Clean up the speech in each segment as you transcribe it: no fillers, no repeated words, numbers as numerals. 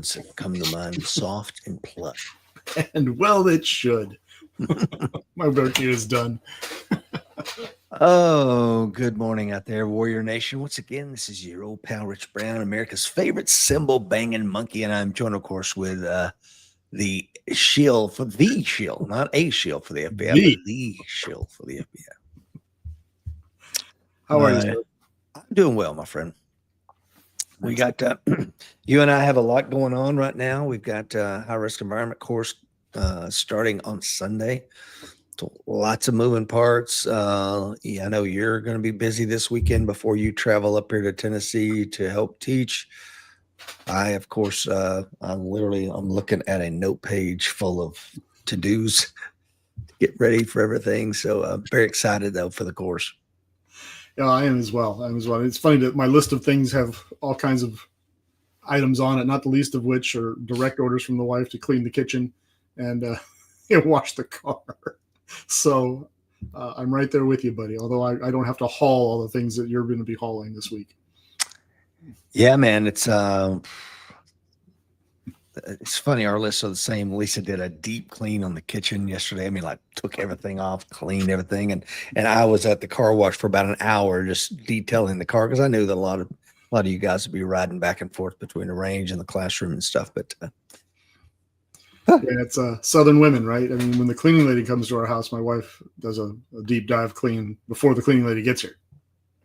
words that come to mind, soft and pluck. And well, it should. My virtue is done. Oh, good morning out there, Warrior Nation. Once again, this is your old pal Rich Brown, America's favorite cymbal banging monkey, and I'm joined, of course, with the shield for the shield, not a shield for the FBI, but the shield for the FBI. How are you, sir? I'm doing well, my friend. We got you and I have a lot going on right now. We've got high risk environment course starting on Sunday. So lots of moving parts. I know you're going to be busy this weekend before you travel up here to Tennessee to help teach. I, of course, I'm looking at a note page full of to-dos to get ready for everything. So I'm very excited though for the course. Yeah, I am as well. It's funny that my list of things have all kinds of items on it, not the least of which are direct orders from the wife to clean the kitchen and wash the car. So I'm right there with you, buddy. Although I don't have to haul all the things that you're going to be hauling this week. Yeah, man. It's funny. Our lists are the same. Lisa did a deep clean on the kitchen yesterday. I mean, like took everything off, cleaned everything. And I was at the car wash for about an hour just detailing the car because I knew that a lot of you guys would be riding back and forth between the range and the classroom and stuff. But yeah, it's Southern women, right? I mean, when the cleaning lady comes to our house, my wife does a deep dive clean before the cleaning lady gets here.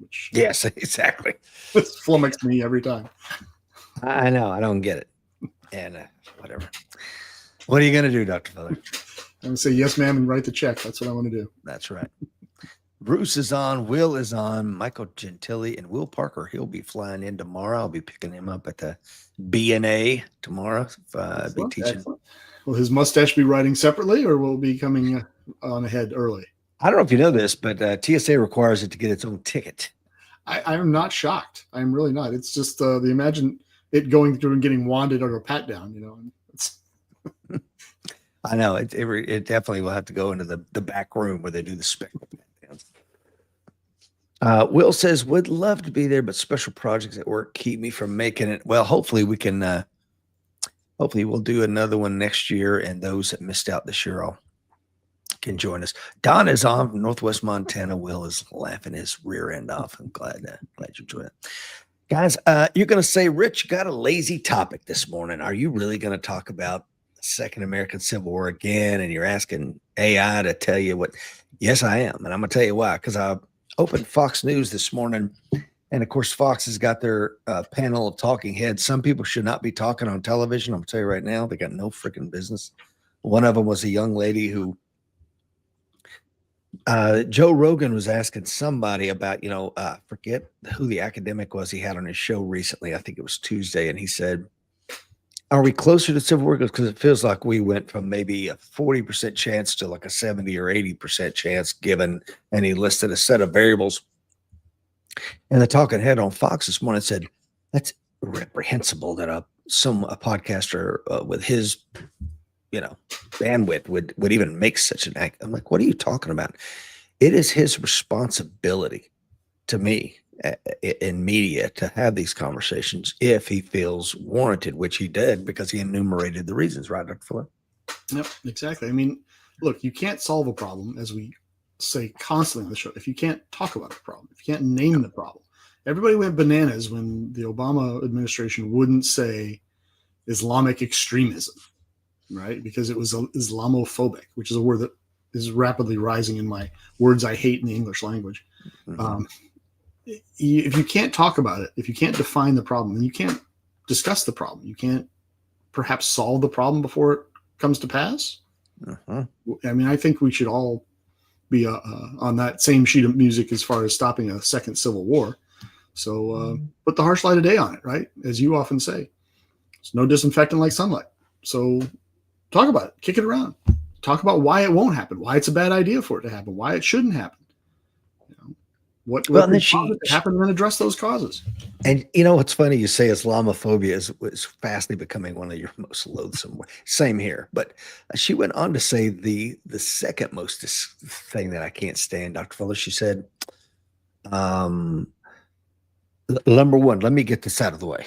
Which yes, exactly. It's flummoxed me every time. I know. I don't get it. And whatever. What are you going to do, Dr. Feather? I'm going to say yes, ma'am, and write the check. That's what I want to do. That's right. Bruce is on. Will is on. Michael Gentili and Will Parker. He'll be flying in tomorrow. I'll be picking him up at the BNA tomorrow. Be teaching. Excellent. Will his mustache be riding separately, or will it be coming on ahead early? I don't know if you know this, but TSA requires it to get its own ticket. I'm not shocked. I'm really not. It's just the imagine it going through and getting wanded or a pat down. I know it definitely will have to go into the back room where they do the spectral pat downs. Will says would love to be there, but special projects at work keep me from making it. Well, hopefully we can. Hopefully we'll do another one next year, and those that missed out this year can join us. Don is on from Northwest Montana. Will is laughing his rear end off. I'm glad you joined it. Guys, you're going to say, Rich, you got a lazy topic this morning. Are you really going to talk about the Second American Civil War again? And you're asking AI to tell you what? Yes, I am. And I'm going to tell you why. Because I opened Fox News this morning. And, of course, Fox has got their panel of talking heads. Some people should not be talking on television. I'm going to tell you right now, they got no freaking business. One of them was a young lady who Joe Rogan was asking somebody about, forget who the academic was he had on his show recently. I think it was Tuesday. And he said, are we closer to civil war? Because it feels like we went from maybe a 40% chance to like a 70 or 80% chance given. And he listed a set of variables. And the talking head on Fox this morning said, that's reprehensible that a podcaster with his bandwidth would even make such an act. I'm like, what are you talking about? It is his responsibility to me in media to have these conversations if he feels warranted, which he did because he enumerated the reasons, right, Dr. Fuller? Yep, exactly. I mean, look, you can't solve a problem, as we say constantly on the show, if you can't talk about the problem, if you can't name the problem. Everybody went bananas when the Obama administration wouldn't say Islamic extremism. Right, because it was Islamophobic, which is a word that is rapidly rising in my words I hate in the English language. Mm-hmm. If you can't talk about it, if you can't define the problem, then you can't discuss the problem. You can't perhaps solve the problem before it comes to pass. I mean, I think we should all be on that same sheet of music as far as stopping a second civil war. So put the harsh light of day on it, right? As you often say, there's no disinfectant like sunlight. So talk about it, kick it around, talk about why it won't happen, why it's a bad idea for it to happen, why it shouldn't happen. What happened, and then address those causes. And what's funny, you say Islamophobia is fastly becoming one of your most loathsome. Same here, but she went on to say the second most thing that I can't stand, Dr. Fuller. She said, number one, let me get this out of the way.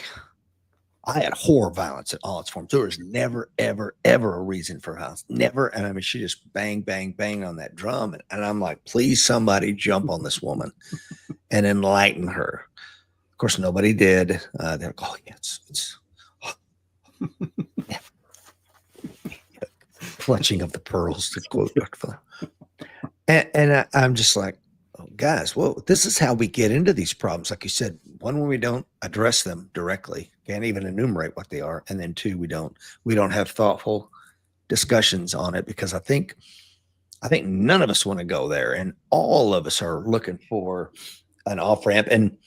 I had horror violence in all its forms. There was never, ever, ever a reason for violence. Never. And I mean, she just bang, bang, bang on that drum. And I'm like, please, somebody jump on this woman and enlighten her. Of course, nobody did. They're like, oh, yeah, it's yeah. Clutching of the pearls, to quote Dr. Fuller. And I'm just like, oh, guys, well, this is how we get into these problems. Like you said, one, when we don't address them directly, can't even enumerate what they are, and then two, we don't have thoughtful discussions on it, because I think none of us want to go there, and all of us are looking for an off ramp. And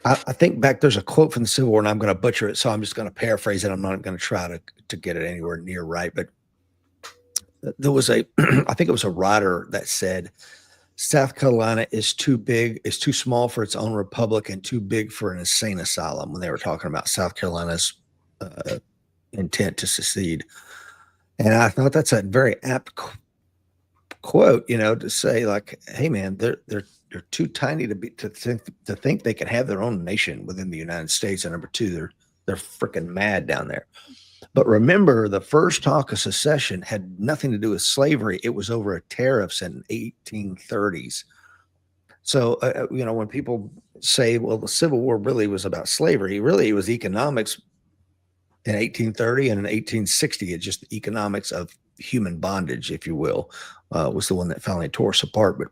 I think back, there's a quote from the Civil War, and I'm going to butcher it, so I'm just going to paraphrase it. I'm not going to try to get it anywhere near right, but there was I think it was a writer that said, South Carolina is too small for its own republic and too big for an insane asylum, when they were talking about South Carolina's intent to secede. And I thought that's a very apt quote, to say, like, hey man, they're too tiny to think they can have their own nation within the United States. And number two, they're freaking mad down there. But remember, the first talk of secession had nothing to do with slavery. It was over tariffs in 1830s. So, when people say, well, the Civil War really was about slavery, really it was economics in 1830 and in 1860. It's just the economics of human bondage, if you will, was the one that finally tore us apart. But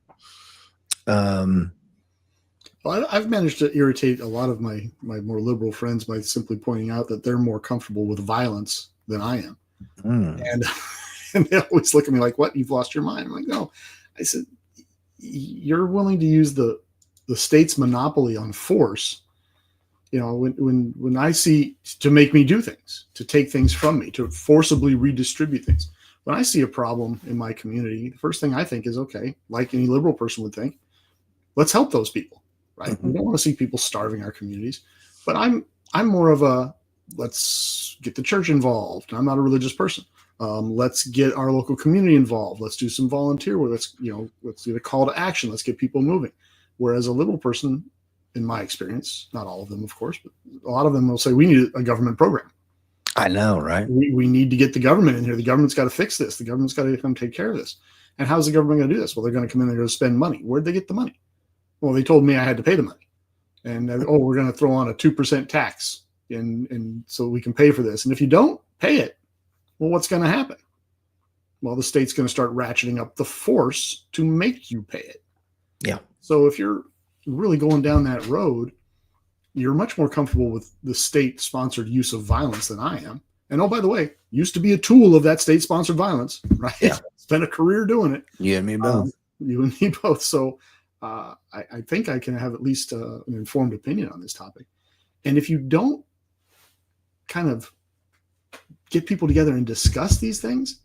well, I've managed to irritate a lot of my more liberal friends by simply pointing out that they're more comfortable with violence than I am. And they always look at me like, what? You've lost your mind. I'm like, no. I said, you're willing to use the state's monopoly on force, when I see, to make me do things, to take things from me, to forcibly redistribute things. When I see a problem in my community, the first thing I think is, okay, like any liberal person would think, let's help those people. Right? We don't want to see people starving our communities, but I'm more of a, let's get the church involved. I'm not a religious person. Let's get our local community involved. Let's do some volunteer work. Let's do a call to action. Let's get people moving. Whereas a liberal person, in my experience, not all of them, of course, but a lot of them will say, we need a government program. I know, right? We need to get the government in here. The government's got to fix this. The government's got to come take care of this. And how's the government going to do this? Well, they're going to come in, they're going to spend money. Where'd they get the money? Well, they told me I had to pay the money, and we're going to throw on a 2% tax, and so we can pay for this. And if you don't pay it, well, what's going to happen? Well, the state's going to start ratcheting up the force to make you pay it. Yeah. So if you're really going down that road, you're much more comfortable with the state-sponsored use of violence than I am. And oh, by the way, used to be a tool of that state-sponsored violence, right? Yeah. Spent a career doing it. You and me both. You and me both. So. I think I can have at least an informed opinion on this topic. And if you don't kind of get people together and discuss these things,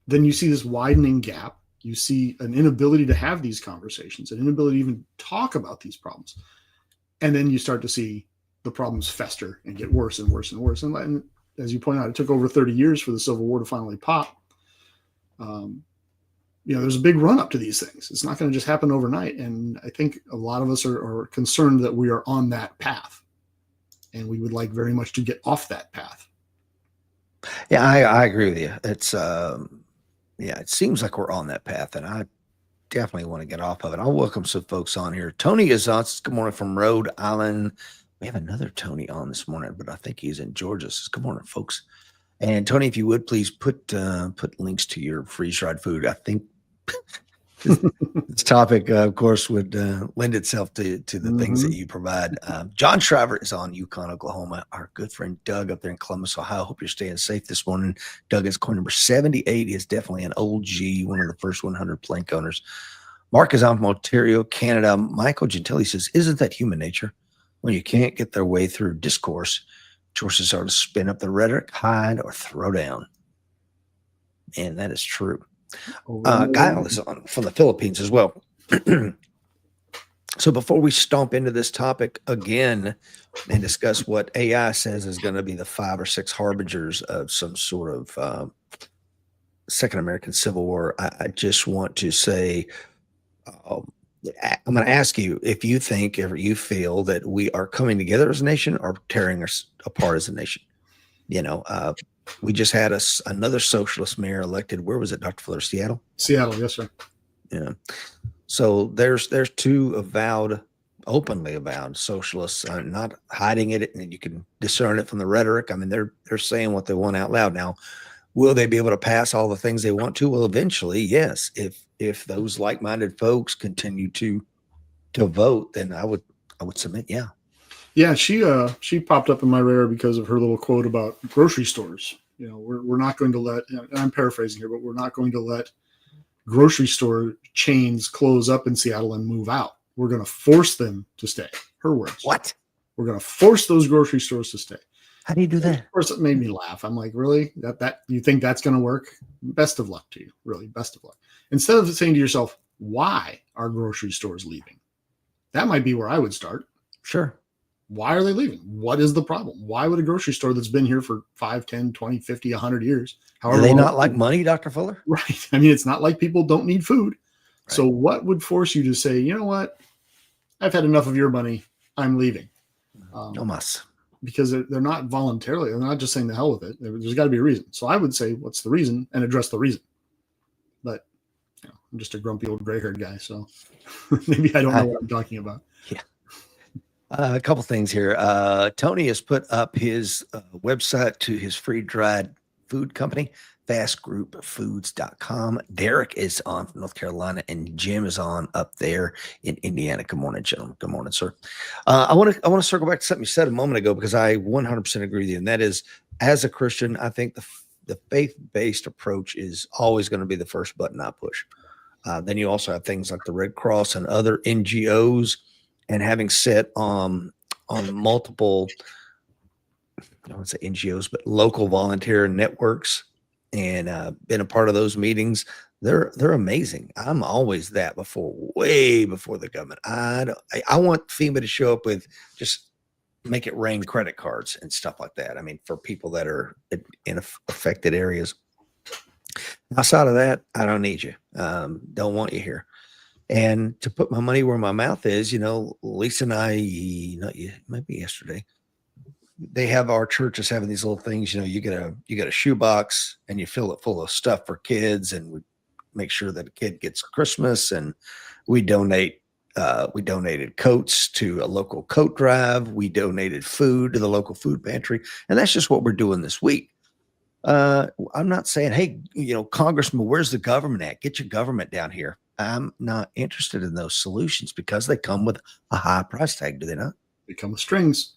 then you see this widening gap. You see an inability to have these conversations, an inability to even talk about these problems. And then you start to see the problems fester and get worse and worse and worse. And as you point out, it took over 30 years for the Civil War to finally pop. There's a big run up to these things. It's not going to just happen overnight. And I think a lot of us are concerned that we are on that path, and we would like very much to get off that path. Yeah, I agree with you. It's, it seems like we're on that path, and I definitely want to get off of it. I'll welcome some folks on here. Tony is on. Good morning from Rhode Island. We have another Tony on this morning, but I think he's in Georgia. So good morning, folks. And Tony, if you would please put links to your freeze-dried food. I think this topic, of course, would lend itself to the things that you provide. John Shriver is on Yukon, Oklahoma. Our good friend Doug up there in Columbus, Ohio. Hope you're staying safe this morning. Doug is coin number 78. He is definitely an OG, one of the first 100 plank owners. Mark is on from Ontario, Canada. Michael Gentili says, isn't that human nature? When you can't get their way through discourse, choices are to spin up the rhetoric, hide, or throw down. And that is true. Guile is on from the Philippines as well. So before we stomp into this topic again and discuss what AI says is going to be the 5 or 6 harbingers of some sort of Second American Civil War, I just want to say, I'm going to ask you if you think or you feel that we are coming together as a nation or tearing us apart as a nation. You know, we just had another socialist mayor elected. Where was it, Dr. Fuller? Seattle? Seattle, yes, sir. Yeah. So there's two openly avowed socialists, not hiding it, and you can discern it from the rhetoric. I mean, they're saying what they want out loud. Now, will they be able to pass all the things they want to? Well, eventually, yes. If those like-minded folks continue to vote, then I would submit, yeah. Yeah, she popped up in my radar because of her little quote about grocery stores. You know, we're not going to let, and I'm paraphrasing here, but we're not going to let grocery store chains close up in Seattle and move out. We're going to force them to stay. Her words. What? We're going to force those grocery stores to stay. How do you do that? Of course, it made me laugh. I'm like, really? That you think that's going to work? Best of luck to you. Really, best of luck. Instead of saying to yourself, why are grocery stores leaving? That might be where I would start. Sure. Why are they leaving? What is the problem? Why would a grocery store that's been here for 5, 10, 20, 50, 100 years? Do they not like money, Dr. Fuller? Right. I mean, it's not like people don't need food. Right. So what would force you to say, you know what? I've had enough of your money. I'm leaving. No mas. Because they're not voluntarily. They're not just saying the hell with it. There's got to be a reason. So I would say, what's the reason? And address the reason. But you know, I'm just a grumpy old gray-haired guy. So maybe I don't know what I'm talking about. Yeah. A couple things here. Tony has put up his website to his free dried food company, fastgroupfoods.com. Derek is on from North Carolina, and Jim is on up there in Indiana. Good morning, gentlemen. Good morning, sir. I want to circle back to something you said a moment ago, because I 100% agree with you, and that is, as a Christian, I think the faith-based approach is always going to be the first button I push. Then you also have things like the Red Cross and other NGOs. And having sat on multiple, I don't want to say NGOs, but local volunteer networks, and been a part of those meetings, they're amazing. I'm always that way before the government. I want FEMA to show up with just make it rain credit cards and stuff like that. I mean, for people that are in affected areas. Outside of that, I don't need you. Don't want you here. And to put my money where my mouth is, you know, Lisa and I, maybe yesterday, they have our churches having these little things. You know, you get a shoebox and you fill it full of stuff for kids, and we make sure that a kid gets Christmas. And we donated coats to a local coat drive. We donated food to the local food pantry, and that's just what we're doing this week. I'm not saying, hey, you know, Congressman, where's the government at? Get your government down here. I'm not interested in those solutions because they come with a high price tag, do they not? They come with strings.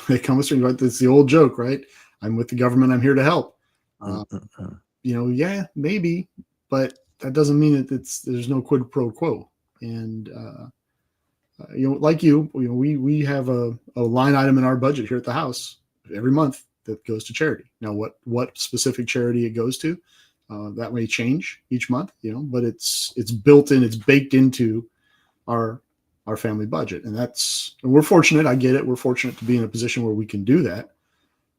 They come with strings. Right? That's the old joke, right? I'm with the government. I'm here to help. You know, yeah, maybe, but that doesn't mean there's no quid pro quo. And you know, like we have a line item in our budget here at the house every month that goes to charity. Now, what specific charity it goes to, that may change each month, you know, but it's built in, it's baked into our family budget. And we're fortunate. I get it. We're fortunate to be in a position where we can do that.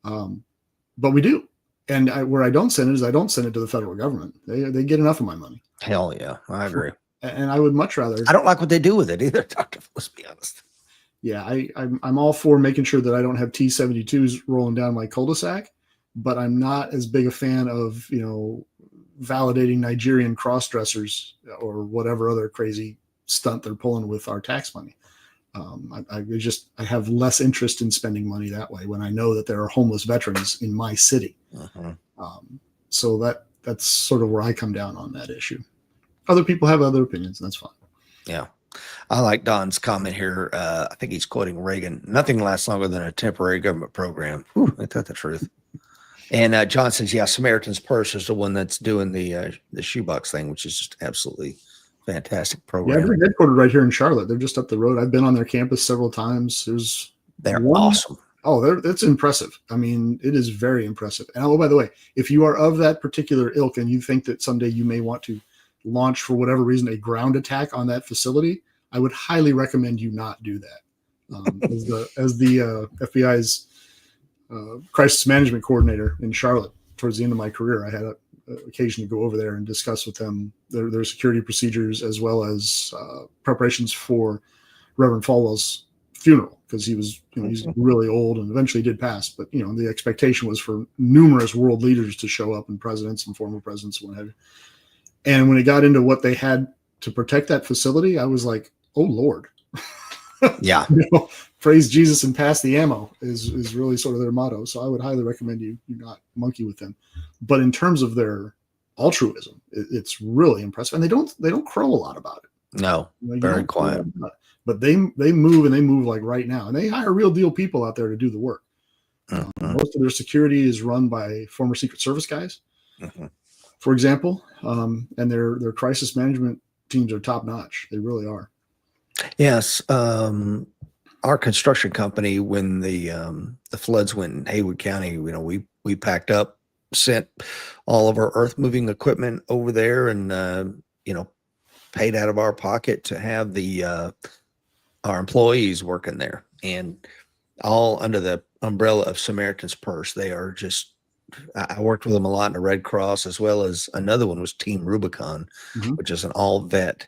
But we do. And where I don't send it is I don't send it to the federal government. They get enough of my money. Hell yeah. I agree. And I would much rather. I don't like what they do with it either, Doctor. Let's be honest. Yeah, I'm all for making sure that I don't have T-72s rolling down my cul-de-sac, but I'm not as big a fan of, you know, validating Nigerian cross-dressers or whatever other crazy stunt they're pulling with our tax money. I have less interest in spending money that way when I know that there are homeless veterans in my city. So that's sort of where I come down on that issue. Other people have other opinions, and that's fine. Yeah. I like Don's comment here. I think he's quoting Reagan. Nothing lasts longer than a temporary government program. Whew, ain't that the truth? And John says, yeah, Samaritan's Purse is the one that's doing the shoebox thing, which is just absolutely fantastic program. Yeah, they're headquartered right here in Charlotte. They're just up the road. I've been on their campus several times. They're awesome. Oh, that's impressive. I mean, it is very impressive. And oh, by the way, if you are of that particular ilk and you think that someday you may want to launch, for whatever reason, a ground attack on that facility, I would highly recommend you not do that. As the FBI's crisis management coordinator in Charlotte, towards the end of my career, I had an occasion to go over there and discuss with them their security procedures, as well as preparations for Reverend Falwell's funeral because he was, he's really old and eventually did pass. But, the expectation was for numerous world leaders to show up, and presidents and former presidents and what have you. And when it got into what they had to protect that facility, I was like, oh, Lord. Yeah. Praise Jesus and pass the ammo is really sort of their motto. So I would highly recommend you not monkey with them. But in terms of their altruism, it's really impressive. And they don't crow a lot about it. No, very quiet. But they move, and they move like right now. And they hire real deal people out there to do the work. Mm-hmm. Most of their security is run by former Secret Service guys, for example. And their crisis management teams are top notch. They really are. Yes. Our construction company, when the floods went in Haywood County, we packed up, sent all of our earth moving equipment over there, and paid out of our pocket to have our employees working there, and all under the umbrella of Samaritan's Purse. They are just, I worked with them a lot in the Red Cross, as well as another one was Team Rubicon, which is an all vet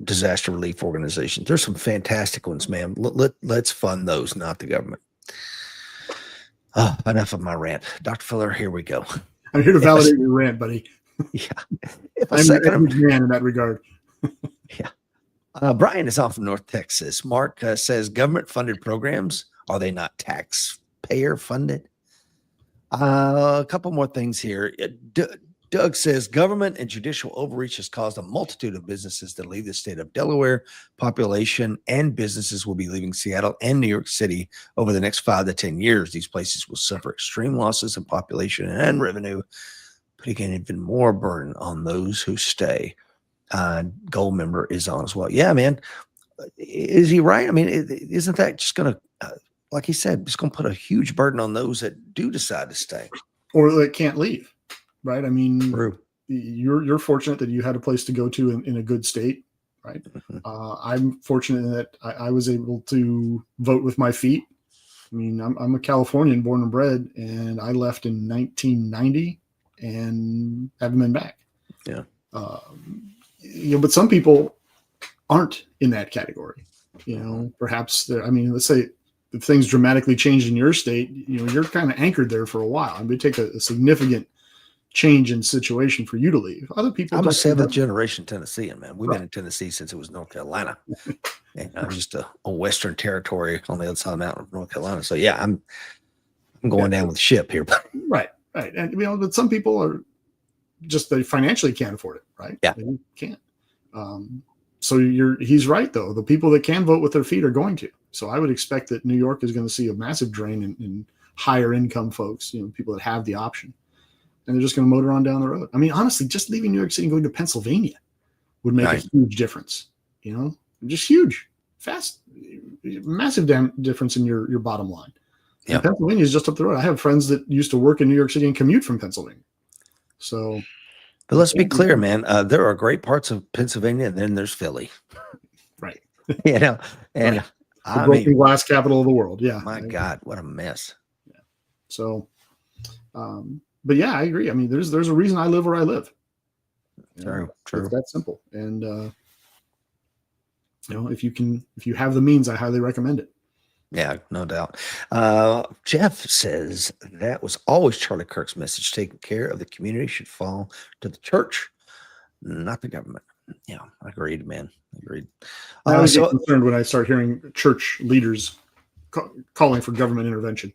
disaster relief organization. There's some fantastic ones, man. Let's fund those, not the government. Enough of my rant. Dr. Fuller, here we go. I'm here to validate your rant, buddy. Yeah. I'm an average man in that regard. Yeah. Brian is on from North Texas. Mark says, government funded programs, are they not taxpayer funded? A couple more things here. Doug says, government and judicial overreach has caused a multitude of businesses to leave the state of Delaware. Population and businesses will be leaving Seattle and New York City over the next 5 to 10 years. These places will suffer extreme losses in population and revenue, putting an even more burden on those who stay. Gold member is on as well. Yeah, man. Is he right? I mean, isn't that just going to, like he said, it's going to put a huge burden on those that do decide to stay or that can't leave? Right. I mean, True. You're fortunate that you had a place to go to in a good state. Right. I'm fortunate that I was able to vote with my feet. I mean, I'm a Californian born and bred, and I left in 1990 and haven't been back. Yeah. But some people aren't in that category. Perhaps let's say if things dramatically changed in your state, you're kind of anchored there for a while. And it would take a significant change in situation for you to leave. Other people. I'm a 7th generation Tennessean, man. We've been in Tennessee since it was North Carolina. And I'm just a Western territory on the other side of the mountain of North Carolina. So yeah, I'm going down with the ship here. Right. And but some people are just, they financially can't afford it, right? Yeah. They can't. So he's right though. The people that can vote with their feet are going to. So I would expect that New York is going to see a massive drain in higher income folks, people that have the option. And they're just going to motor on down the road. I mean, honestly, just leaving New York City and going to Pennsylvania would make a huge difference. Just huge, fast, massive difference in your bottom line. Yeah. Pennsylvania is just up the road. I have friends that used to work in New York City and commute from Pennsylvania. So, but let's be clear, man. There are great parts of Pennsylvania, and then there's Philly. Right. And the broken glass capital of the world. Yeah. My God, what a mess. Yeah. So, but yeah, I agree. I mean, there's a reason I live where I live. True. It's that simple. And if you have the means, I highly recommend it. Yeah, no doubt. Jeff says that was always Charlie Kirk's message. Taking care of the community should fall to the church, not the government. Yeah, agreed, man. Agreed. I always get concerned when I start hearing church leaders calling for government intervention.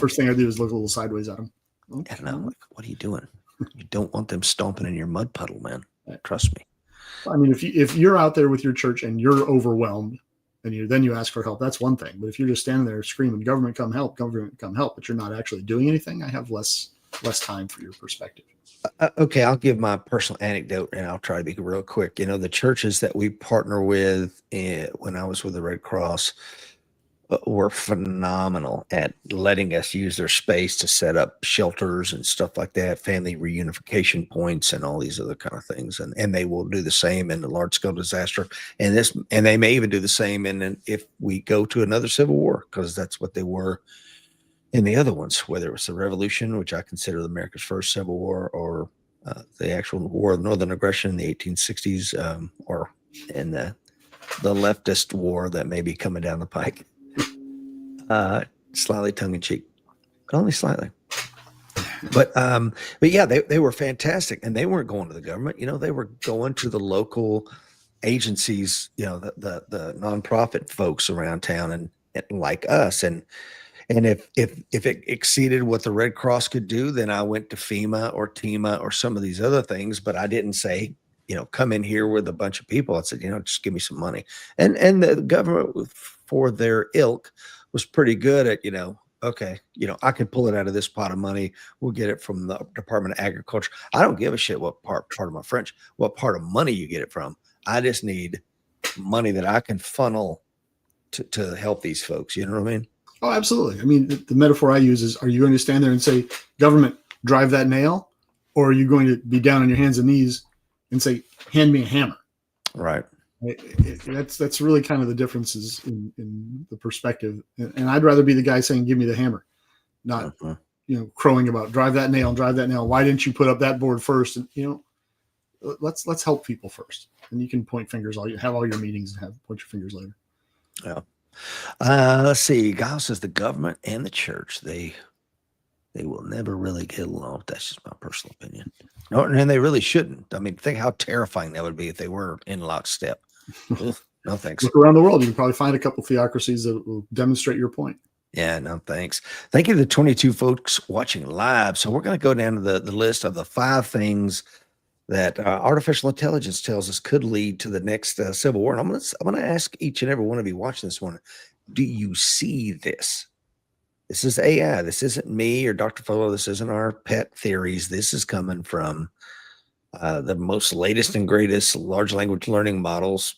First thing I do is look a little sideways at them. Okay. And I'm like, what are you doing? You don't want them stomping in your mud puddle, man. Trust me. I mean, if you're out there with your church and you're overwhelmed and then you ask for help, that's one thing. But if you're just standing there screaming, government come help, but you're not actually doing anything, I have less time for your perspective. Okay, I'll give my personal anecdote and I'll try to be real quick. The churches that we partner with when I was with the Red Cross were phenomenal at letting us use their space to set up shelters and stuff like that, family reunification points and all these other kind of things. And they will do the same in the large scale disaster. And they may even do the same if we go to another civil war, because that's what they were in the other ones, whether it was the Revolution, which I consider America's first civil war, or the actual War of Northern Aggression in the 1860s, or in the leftist war that may be coming down the pike. Slightly tongue in cheek, but only slightly. But yeah, they were fantastic, and they weren't going to the government. They were going to the local agencies, the nonprofit folks around town, and like us, and if it exceeded what the Red Cross could do, then I went to FEMA or TEMA or some of these other things. But I didn't say, come in here with a bunch of people. I said, just give me some money. And the government, for their ilk, was pretty good at, okay, I can pull it out of this pot of money. We'll get it from the Department of Agriculture. I don't give a shit what part of my French, what part of money you get it from. I just need money that I can funnel to help these folks. You know what I mean? Oh, absolutely. I mean, the metaphor I use is, are you going to stand there and say, government, drive that nail? Or are you going to be down on your hands and knees and say, hand me a hammer? Right. That's really kind of the differences in the perspective. And I'd rather be the guy saying, give me the hammer, not, crowing about drive that nail. Why didn't you put up that board first? And, let's help people first. And you can point fingers, have all your meetings and point your fingers later. Yeah. Let's see. Giles says the government and the church, they will never really get along. That's just my personal opinion. No, and they really shouldn't. I mean, think how terrifying that would be if they were in lockstep. No, thanks. Look around the world. You can probably find a couple theocracies that will demonstrate your point. Yeah, no, thanks. Thank you to the 22 folks watching live. So we're going to go down to the list of the 5 things that artificial intelligence tells us could lead to the next civil war. And I'm going to ask each and every one of you watching this one, do you see this? This is AI. This isn't me or Dr. Fuller. This isn't our pet theories. This is coming from the most latest and greatest large language learning models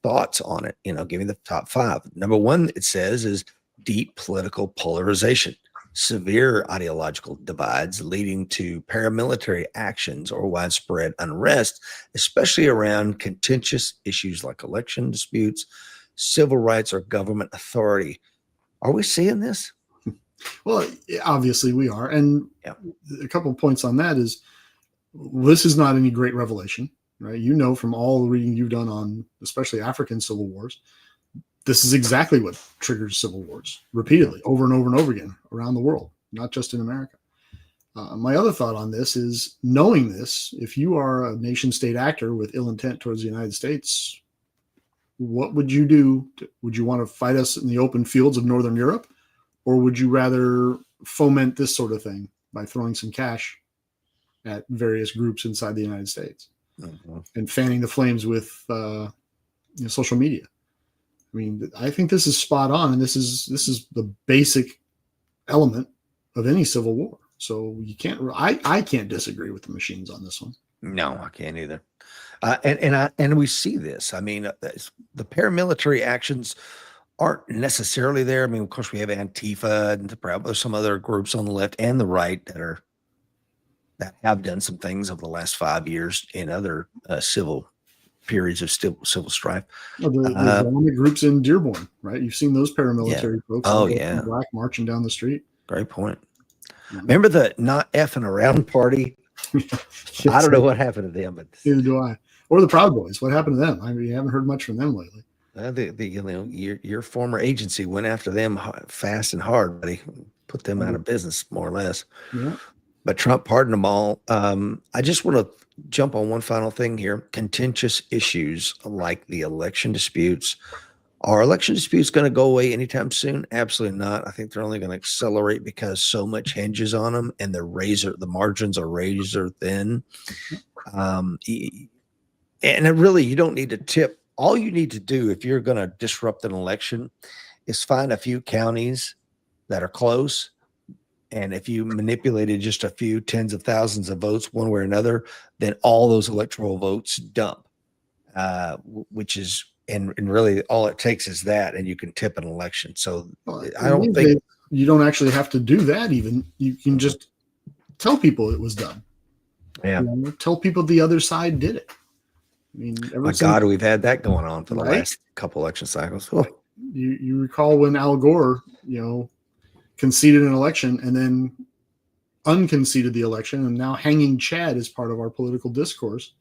thoughts on it, giving the top 5. Number 1, it says, is deep political polarization. Severe ideological divides leading to paramilitary actions or widespread unrest, especially around contentious issues like election disputes, civil rights, or government authority. Are we seeing this? Well, obviously we are. And a couple of points on that is, this is not any great revelation, right? From all the reading you've done on especially African civil wars, this is exactly what triggers civil wars repeatedly, over and over and over again around the world, not just in America. My other thought on this is, knowing this, if you are a nation state actor with ill intent towards the United States, what would you do? Would you want to fight us in the open fields of Northern Europe? Or would you rather foment this sort of thing by throwing some cash at various groups inside the United States and fanning the flames with social media? I mean, I think this is spot on, and this is the basic element of any civil war. So you can't. I can't disagree with the machines on this one. No, I can't either. And we see this. I mean, the paramilitary actions aren't necessarily there. I mean, of course, we have Antifa and there's some other groups on the left and the right that have done some things over the last 5 years in other civil periods of civil strife. Well, the Islamic groups in Dearborn, right? You've seen those paramilitary folks. Oh, yeah. Black marching down the street. Great point. Remember the not effing around party? I don't know what happened to them, but neither do I. Or the Proud Boys. What happened to them? I mean, you haven't heard much from them lately. Your former agency went after them fast and hard, buddy. Put them out of business, more or less. Yeah. But Trump pardoned them all. I just want to jump on one final thing here. Contentious issues like the election disputes. Are election disputes going to go away anytime soon? Absolutely not. I think they're only going to accelerate because so much hinges on them, and the margins are razor thin. And really, you don't need to tip. All you need to do if you're going to disrupt an election is find a few counties that are close. And if you manipulated just a few tens of thousands of votes one way or another, then all those electoral votes dump, which is, and really all it takes is that, and you can tip an election. So I don't think you don't actually have to do that. Even you can just tell people it was done. Yeah. Tell people the other side did it. I mean, my God, we've had that going on for the last couple election cycles. Oh. You recall when Al Gore, conceded an election and then unconceded the election, and now hanging Chad is part of our political discourse.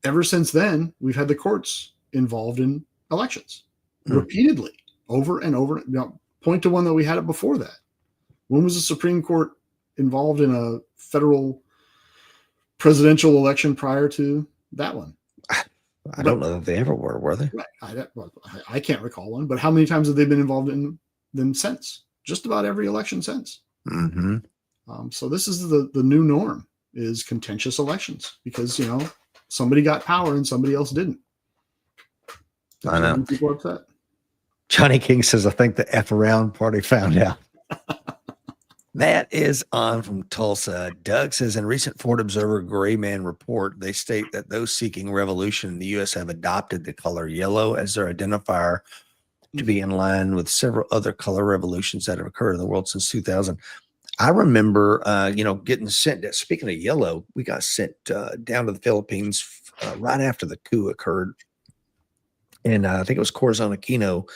ever since then, we've had the courts involved in elections Hmm. repeatedly, over and over. Now, point to one that we had it before that. When was the Supreme Court involved in a federal presidential election prior to that one? I don't know that they ever were they? Right. I can't recall one, but how many times have they been involved in them since? Just about every election since. Mm-hmm. So this is the new norm, is contentious elections, because, you know, somebody got power and somebody else didn't. I know. People are upset. Johnny King says, I think the F around party found out. That is on from Tulsa. Doug says, in recent Ford Observer Gray Man report, they state that those seeking revolution in the U.S. have adopted the color yellow as their identifier to be in line with several other color revolutions that have occurred in the world since 2000. I remember, getting sent. Speaking of yellow, we got sent down to the Philippines right after the coup occurred, and I think it was Corazon Aquino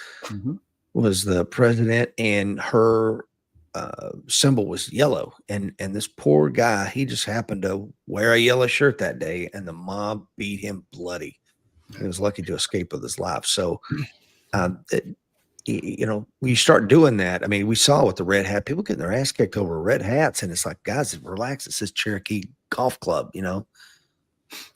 was the president, and her symbol was yellow. And this poor guy, he just happened to wear a yellow shirt that day, and the mob beat him bloody. He was lucky to escape with his life. So, we start doing that. I mean, we saw with the red hat, people getting their ass kicked over red hats, and it's like, guys, relax. It says Cherokee Golf Club,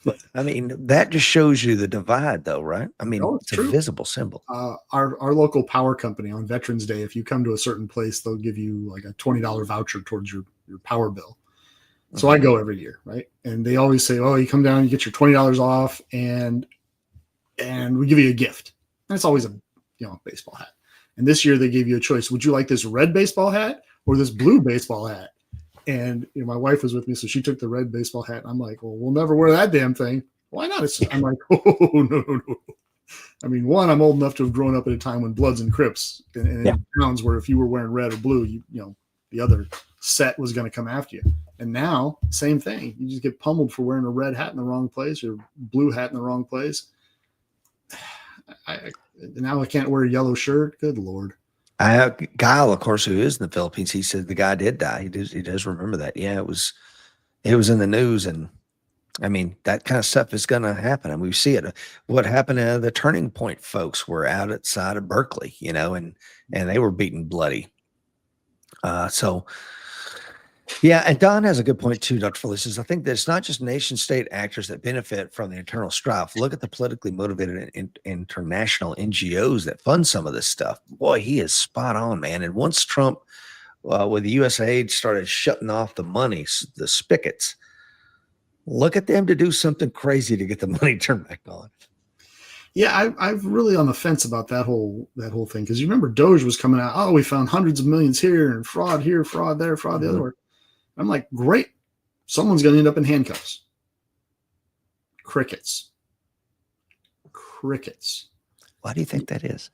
But I mean, that just shows you the divide, though, right? I mean, it's a visible symbol. Our local power company on Veterans Day, if you come to a certain place, they'll give you like a $20 voucher towards your power bill. So I go every year, right? And they always say, "Oh, you come down, you get your $20 off, and we give you a gift." And it's always a baseball hat. And this year they gave you a choice: would you like this red baseball hat or this blue baseball hat? And my wife was with me, so she took the red baseball hat. And I'm like, well, we'll never wear that damn thing. Why not? I'm like, oh, no. I mean, one, I'm old enough to have grown up at a time when Bloods and Crips and towns where if you were wearing red or blue, the other set was going to come after you. And now, same thing. You just get pummeled for wearing a red hat in the wrong place or blue hat in the wrong place. Now I can't wear a yellow shirt. Good Lord. Kyle, of course, who is in the Philippines, he said the guy did die. He does remember that. Yeah, it was in the news, and I mean, that kind of stuff is going to happen. And we see it. What happened to the Turning Point folks were out outside of Berkeley, and they were beaten bloody. Yeah, and Don has a good point too, Dr. Felicis. I think that it's not just nation-state actors that benefit from the internal strife. Look at the politically motivated international NGOs that fund some of this stuff. Boy, he is spot on, man. And once Trump, with the USAID, started shutting off the money, the spigots, look at them to do something crazy to get the money turned back on. Yeah, I'm really on the fence about that whole thing, because you remember Doge was coming out. Oh, we found hundreds of millions here and fraud here, fraud there, fraud the other way. I'm like, great. Someone's going to end up in handcuffs. Crickets. Why do you think that is?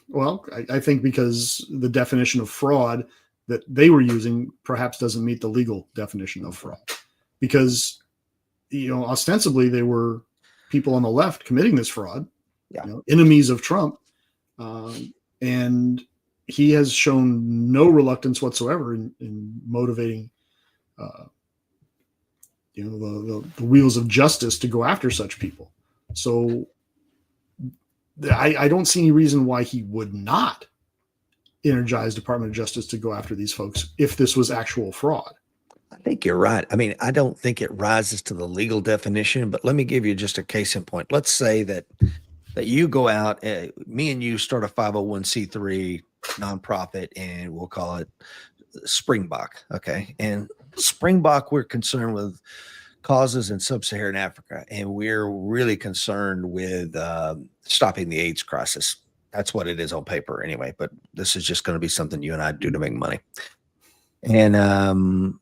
Well, I think because the definition of fraud that they were using perhaps doesn't meet the legal definition of fraud. Because, ostensibly they were people on the left committing this fraud, enemies of Trump. And he has shown no reluctance whatsoever in motivating the wheels of justice to go after such people. So I don't see any reason why he would not energize Department of Justice to go after these folks if this was actual fraud. I think you're right. I mean, I don't think it rises to the legal definition, but let me give you just a case in point. Let's say that you go out, me and you start a 501c3 nonprofit, and we'll call it Springbok. Okay. And Springbok, we're concerned with causes in sub-Saharan Africa, and we're really concerned with stopping the AIDS crisis. That's what it is on paper anyway, but this is just going to be something you and I do to make money. And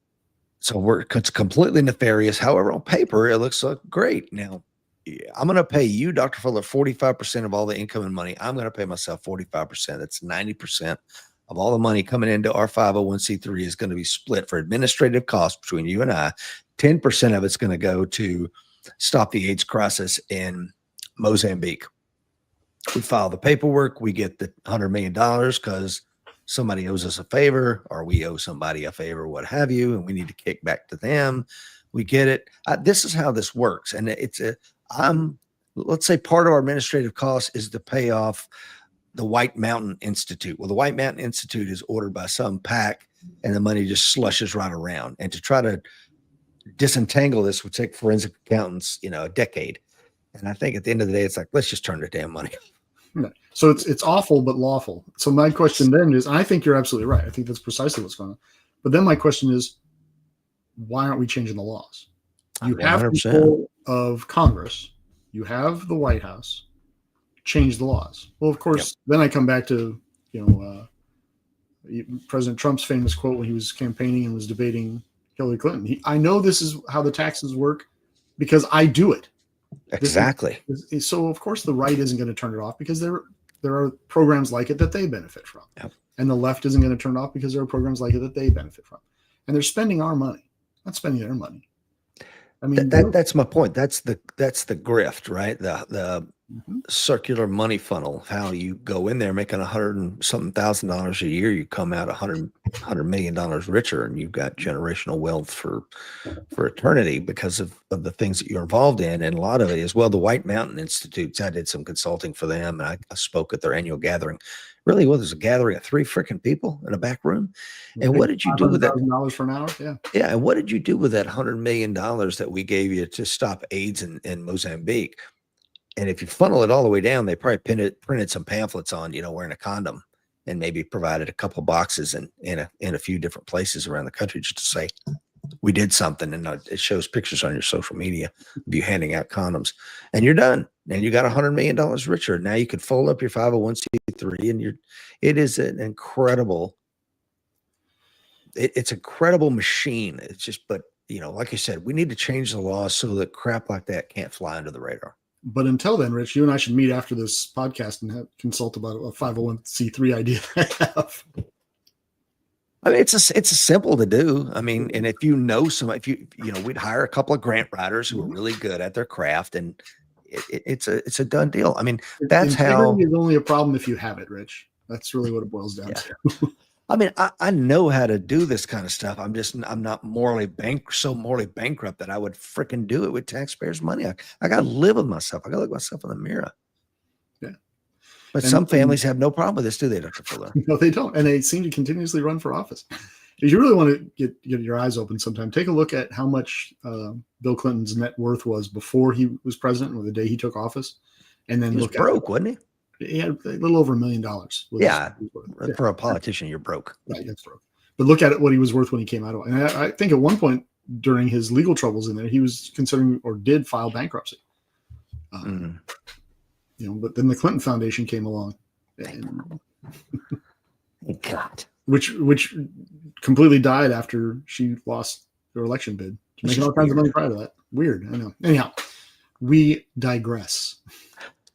so it's completely nefarious. However, on paper, it looks like great. Now, I'm going to pay you, Dr. Fuller, 45% of all the income and money. I'm going to pay myself 45%. That's 90% of all the money coming into our 501c3 is going to be split for administrative costs between you and I. 10% of it's going to go to stop the AIDS crisis in Mozambique. We file the paperwork. We get the $100 million because somebody owes us a favor, or we owe somebody a favor, what have you, and we need to kick back to them. We get it. This is how this works. And it's Let's say part of our administrative cost is to pay off the White Mountain Institute. Well, the White Mountain Institute is ordered by some PAC, and the money just slushes right around. And to try to disentangle this would take forensic accountants, a decade. And I think at the end of the day, it's like, let's just turn the damn money. So it's awful but lawful. So my question then is, I think you're absolutely right. I think that's precisely what's going on. But then my question is, why aren't we changing the laws? You 100%. Have control of Congress. You have the White House. Change the laws. Well, of course, Then I come back to President Trump's famous quote when he was campaigning and was debating Hillary Clinton. I know this is how the taxes work because I do it. Exactly. So of course the right isn't going to turn it off because there are programs like it that they benefit from, and the left isn't going to turn it off because there are programs like it that they benefit from, and they're spending our money, not spending their money. I mean, that's my point. That's the grift, right? The circular money funnel. How you go in there making $100,000 a year, you come out $100 million richer, and you've got generational wealth for eternity because of the things that you're involved in. And a lot of it is, well, the White Mountain Institutes, I did some consulting for them, and I spoke at their annual gathering. Really, well, there's a gathering of 3 freaking people in a back room. And what did you do with that? $500,000 for an hour? Yeah. Yeah. And what did you do with that $100 million that we gave you to stop AIDS in Mozambique? And if you funnel it all the way down, they probably printed some pamphlets on, wearing a condom, and maybe provided a couple boxes in a few different places around the country just to say, we did something. And it shows pictures on your social media of you handing out condoms, and you're done. And you got $100 million richer. Now you could fold up your 501c3, and it is an incredible, it's an incredible machine. It's just, but like I said, we need to change the law so that crap like that can't fly under the radar. But until then, Rich, you and I should meet after this podcast and consult about a 501c3 idea I have. I mean, it's simple to do. I mean, and if we'd hire a couple of grant writers who are really good at their craft, and it's a done deal. I mean, that's how. Is only a problem if you have it, Rich. That's really what it boils down to. I mean, I know how to do this kind of stuff. I'm not morally bankrupt that I would freaking do it with taxpayers' money. I got to live with myself. I got to look myself in the mirror. Yeah. But some families have no problem with this, do they, Dr. Fuller? No, they don't. And they seem to continuously run for office. If you really want to get your eyes open sometime, take a look at how much Bill Clinton's net worth was before he was president or the day he took office. And then he was broke, wasn't he? He had a little over $1 million. For a politician, you're broke. Right, that's broke. But look at it, what he was worth when he came out of it. And I think at one point during his legal troubles in there, he was considering or did file bankruptcy. But then the Clinton Foundation came along, and God, which completely died after she lost her election bid. She's making all kinds of money prior to that. Weird, I know. Anyhow, we digress.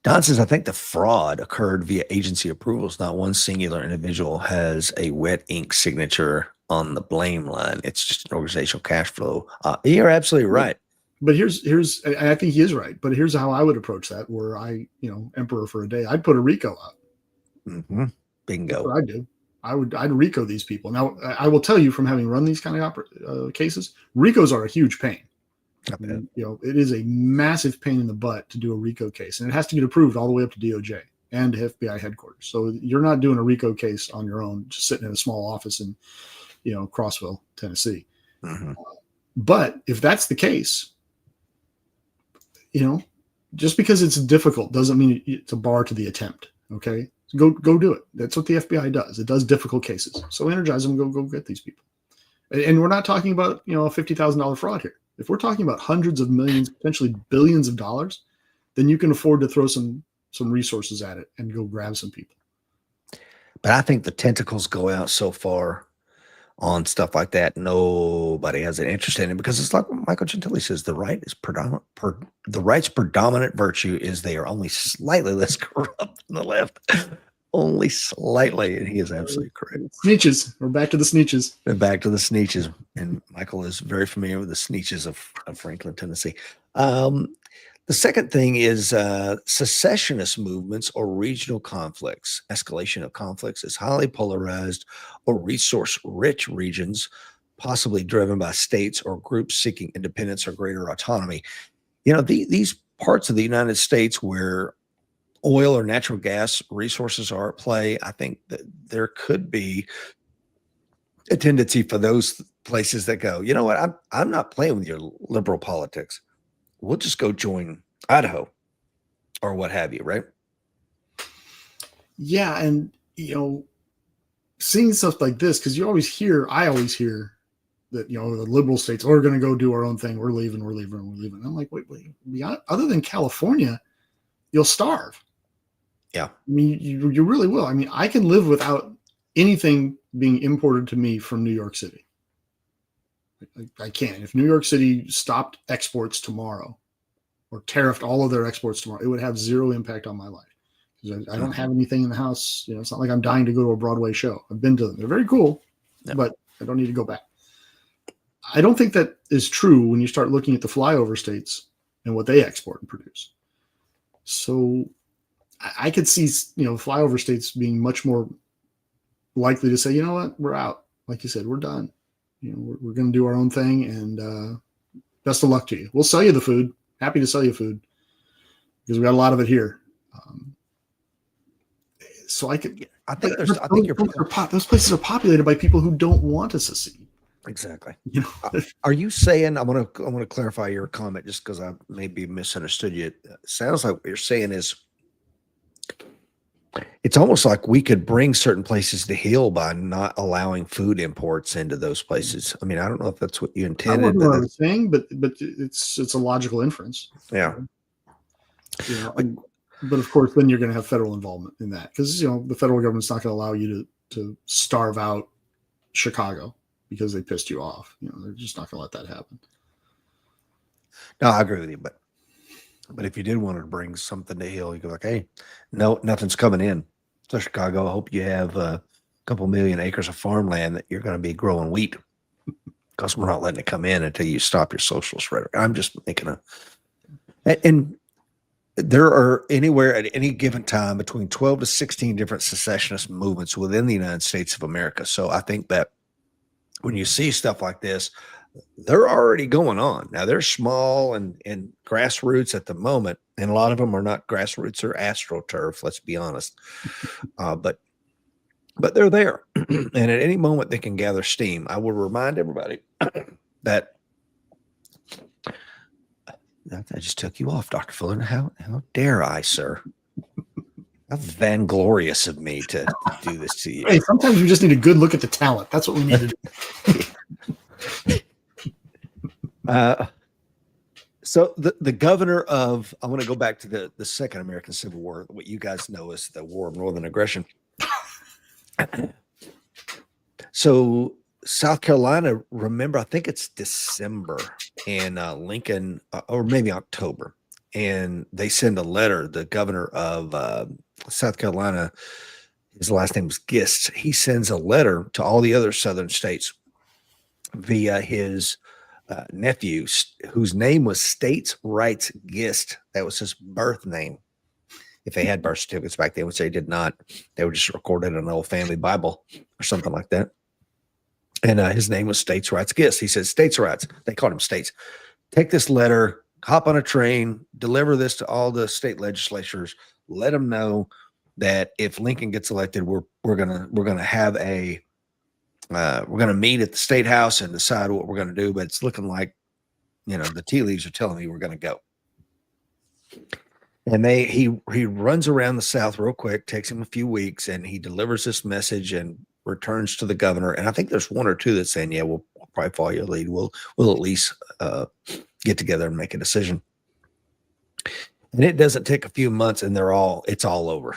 Don says, I think the fraud occurred via agency approvals. Not one singular individual has a wet ink signature on the blame line. It's just an organizational cash flow. You're absolutely right. But here's I think he is right. But here's how I would approach that. Where emperor for a day, I'd put a RICO out. Mm-hmm. Bingo. That's what I'd do. I'd RICO these people. Now I will tell you from having run these kind of cases, RICOs are a huge pain. And, it is a massive pain in the butt to do a RICO case, and it has to get approved all the way up to DOJ and FBI headquarters. So you're not doing a RICO case on your own, just sitting in a small office in, Crossville, Tennessee. Mm-hmm. But if that's the case, just because it's difficult doesn't mean it's a bar to the attempt. Okay, go do it. That's what the FBI does. It does difficult cases. So energize them. Go get these people. And we're not talking about a $50,000 fraud here. If we're talking about hundreds of millions, potentially billions of dollars, then you can afford to throw some resources at it and go grab some people. But I think the tentacles go out so far on stuff like that, nobody has an interest in it, because it's like what Michael Gentile says: the right is predominant. The right's predominant virtue is they are only slightly less corrupt than the left. Only slightly, and he is absolutely correct. Sneetches. We're back to the Sneetches. Back to the Sneetches, and Michael is very familiar with the Sneetches of Franklin, Tennessee. The second thing is secessionist movements or regional conflicts. Escalation of conflicts is highly polarized or resource-rich regions, possibly driven by states or groups seeking independence or greater autonomy. These parts of the United States where oil or natural gas resources are at play, I think that there could be a tendency for those places that go, you know what, I'm not playing with your liberal politics. We'll just go join Idaho or what have you, right? Yeah, and seeing stuff like this, because I always hear that the liberal states are going to go do our own thing. We're leaving. And I'm like, wait. Other than California, you'll starve. Yeah, I mean, you really will. I mean, I can live without anything being imported to me from New York City. I can. If New York City stopped exports tomorrow or tariffed all of their exports tomorrow, it would have zero impact on my life. Because I don't have anything in the house. It's not like I'm dying to go to a Broadway show. I've been to them. They're very cool, but I don't need to go back. I don't think that is true when you start looking at the flyover states and what they export and produce. So I could see, flyover states being much more likely to say, you know what, we're out. Like you said, we're done. We're going to do our own thing, and best of luck to you. We'll sell you the food. Happy to sell you food because we got a lot of it here. So I think those places are populated by people who don't want to secede. Exactly. Are you saying, I want to clarify your comment just because I maybe misunderstood you. It sounds like what you're saying is it's almost like we could bring certain places to heal by not allowing food imports into those places. I mean, I don't know if that's what you intended. I don't know what I was saying, but it's a logical inference. Yeah. But of course, then you're going to have federal involvement in that because the federal government's not going to allow you to starve out Chicago because they pissed you off. They're just not going to let that happen. No, I agree with you, but if you did want to bring something to heal, you go like, hey, no, nothing's coming in. So Chicago, I hope you have a couple million acres of farmland that you're going to be growing wheat because we're not letting it come in until you stop your socialist rhetoric. I'm just making and there are anywhere at any given time between 12 to 16 different secessionist movements within the United States of America. So I think that when you see stuff like this, they're already going on. Now they're small and grassroots at the moment, and a lot of them are not grassroots or astroturf. Let's be honest, but they're there, and at any moment they can gather steam. I will remind everybody that I just took you off, Dr. Fuller. How dare I, sir? How vainglorious of me to do this to you. Hey, sometimes we just need a good look at the talent. That's what we need to do. So the governor of, I want to go back to the Second American Civil War, what you guys know as the War of Northern Aggression. So South Carolina, remember, I think it's December, and Lincoln, or maybe October, and they send a letter. The governor of South Carolina, his last name was Gist. He sends a letter to all the other southern states via his nephew, whose name was States Rights Gist. That was his birth name. If they had birth certificates back then, which they did not, they were just recorded in an old family Bible or something like that. And his name was States Rights Gist. He said, States Rights. They called him States. Take this letter, hop on a train, deliver this to all the state legislatures. Let them know that if Lincoln gets elected, we're gonna have a we're gonna meet at the state house and decide what we're gonna do. But it's looking like, the tea leaves are telling me we're gonna go. And he runs around the South real quick, takes him a few weeks, and he delivers this message and returns to the governor. And I think there's one or two that's saying, yeah, we'll probably follow your lead. We'll at least get together and make a decision. And it doesn't take a few months and it's all over,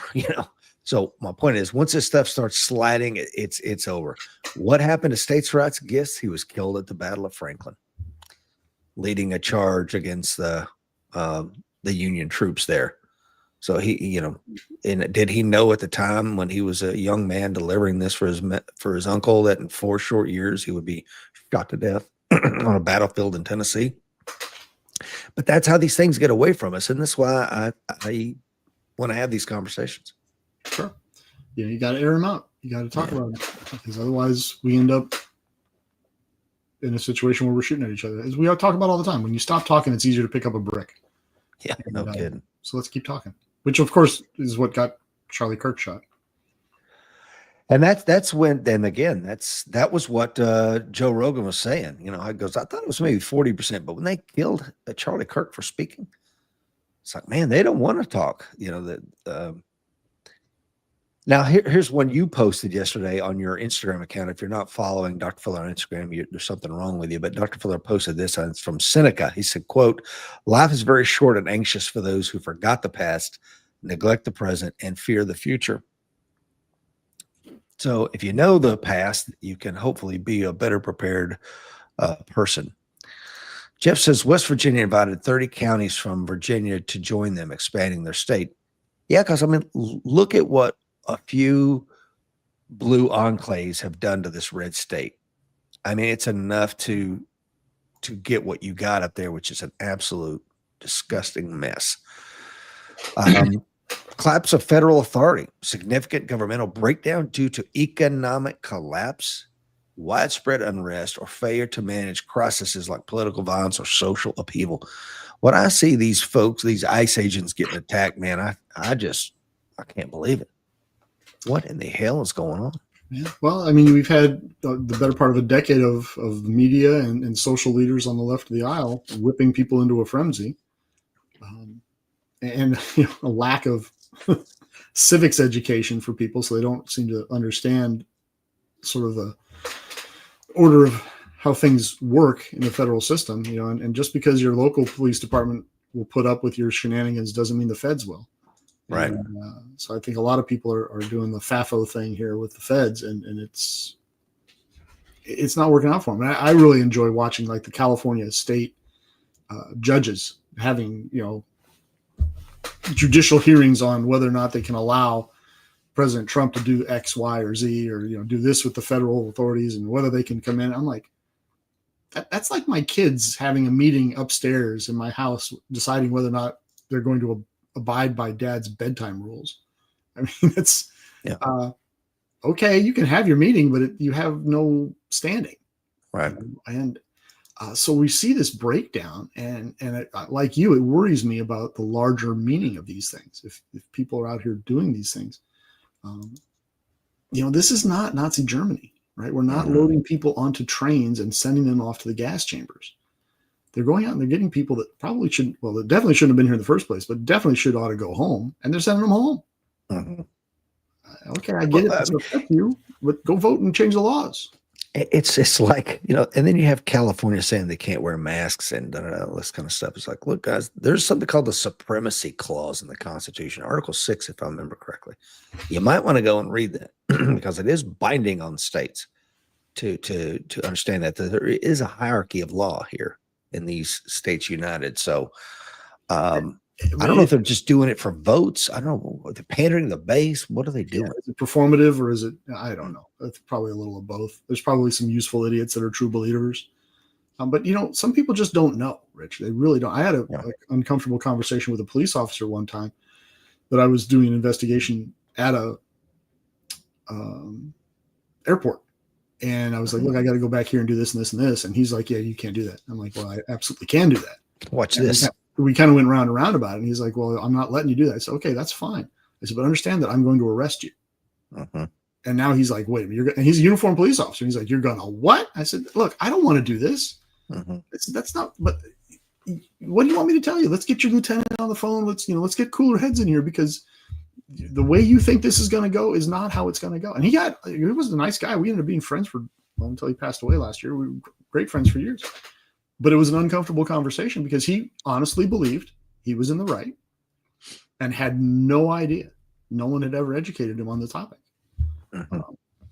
So my point is, once this stuff starts sliding, it's over. What happened to States Rights Gist? He was killed at the Battle of Franklin, leading a charge against the Union troops there. So he, and did he know at the time when he was a young man delivering this for his uncle that in 4 short years he would be shot to death on a battlefield in Tennessee? But that's how these things get away from us, and that's why I want to have these conversations. Sure. You got to air them out. You got to talk about it, because otherwise we end up in a situation where we're shooting at each other. As we talk about all the time, when you stop talking, it's easier to pick up a brick. Yeah, no kidding. So let's keep talking. Which, of course, is what got Charlie Kirk shot. And that's when, then again, that was what Joe Rogan was saying. You know, I thought it was maybe 40%, but when they killed Charlie Kirk for speaking, it's like, man, they don't want to talk. You know that. Now here's one you posted yesterday on your Instagram account. If you're not following Dr. Fuller on Instagram, there's something wrong with you. But Dr. Fuller posted this, and it's from Seneca. He said, "Quote: Life is very short and anxious for those who forgot the past, neglect the present, and fear the future." So if you know the past, you can hopefully be a better prepared person. Jeff says West Virginia invited 30 counties from Virginia to join them, expanding their state. Yeah, because I mean, look at what a few blue enclaves have done to this red state. I mean, it's enough to get what you got up there, which is an absolute disgusting mess. Collapse of federal authority, significant governmental breakdown due to economic collapse, widespread unrest, or failure to manage crises like political violence or social upheaval. When I see these folks, these ICE agents getting attacked, man, I can't believe it. What in the hell is going on? Yeah. Well, I mean, we've had the better part of a decade of media and social leaders on the left of the aisle whipping people into a frenzy, and a lack of civics education for people, so they don't seem to understand sort of the order of how things work in the federal system. You know, and just because your local police department will put up with your shenanigans doesn't mean the feds will. Right. And, so I think a lot of people are doing the FAFO thing here with the feds, and it's not working out for them. And I really enjoy watching like the California state judges having, judicial hearings on whether or not they can allow President Trump to do X, Y, or Z, or do this with the federal authorities, and whether they can come in. I'm like, that's like my kids having a meeting upstairs in my house, deciding whether or not they're going to abide by dad's bedtime rules. I mean, it's okay. You can have your meeting, but you have no standing. Right. And so we see this breakdown, and like you, it worries me about the larger meaning of these things. If people are out here doing these things, this is not Nazi Germany, right? We're not loading people onto trains and sending them off to the gas chambers. They're going out and they're getting people that probably shouldn't, well, that definitely shouldn't have been here in the first place, but definitely ought to go home, and they're sending them home. Okay, I get it. That's up to you, but go vote and change the laws. It's like, and then you have California saying they can't wear masks and all this kind of stuff. It's like, look, guys, there's something called the Supremacy Clause in the Constitution, Article 6, if I remember correctly. You might want to go and read that because it is binding on states to understand that there is a hierarchy of law here in these states united. So I don't know if they're just doing it for votes. I don't know. They're pandering the base. What are they doing? Is it performative, or is it? I don't know. It's probably a little of both. There's probably some useful idiots that are true believers. But some people just don't know, Rich. They really don't. I had an uncomfortable conversation with a police officer one time that I was doing an investigation at a airport. And I was like, look, I got to go back here and do this and this and this. And he's like, yeah, you can't do that. I'm like, well, I absolutely can do that. Watch this. We kind of went round and round about it. And he's like, well, I'm not letting you do that. I said, okay, that's fine. I said, but understand that I'm going to arrest you. And now he's like, wait a minute. And he's a uniformed police officer. He's like, you're going to what? I said, look, I don't want to do this. I said, that's not, but what do you want me to tell you? Let's get your lieutenant on the phone. Let's get cooler heads in here, because the way you think this is going to go is not how it's going to go. And he was a nice guy. We ended up being friends until he passed away last year. We were great friends for years. But it was an uncomfortable conversation because he honestly believed he was in the right and had no idea. No one had ever educated him on the topic.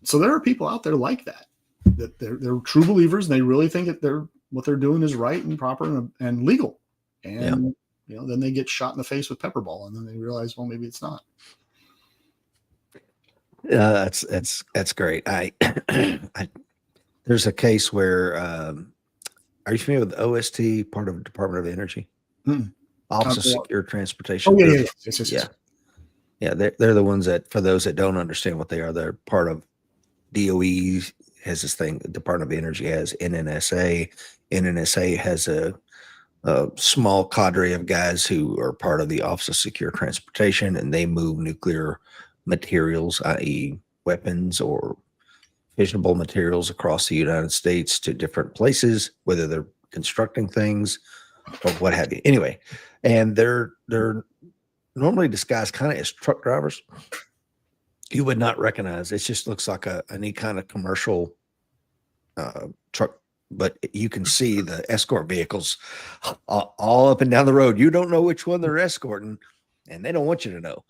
So there are people out there like that they're true believers, and they really think that what they're doing is right and proper and legal. And then they get shot in the face with pepper ball, and then they realize, well, maybe it's not. That's great. There's a case where are you familiar with the OST, part of the Department of Energy? Office of Secure Transportation. Oh, yeah. Yes. Yeah, they're the ones that, for those that don't understand what they are, they're part of DOE has this thing. The Department of Energy has NNSA. NNSA has a a small cadre of guys who are part of the Office of Secure Transportation, and they move nuclear materials, i.e., weapons or fissionable materials across the United States to different places, whether they're constructing things or what have you. Anyway, and they're normally disguised kind of as truck drivers. You would not recognize. It just looks like any kind of commercial truck, but you can see the escort vehicles all up and down the road. You don't know which one they're escorting, and they don't want you to know.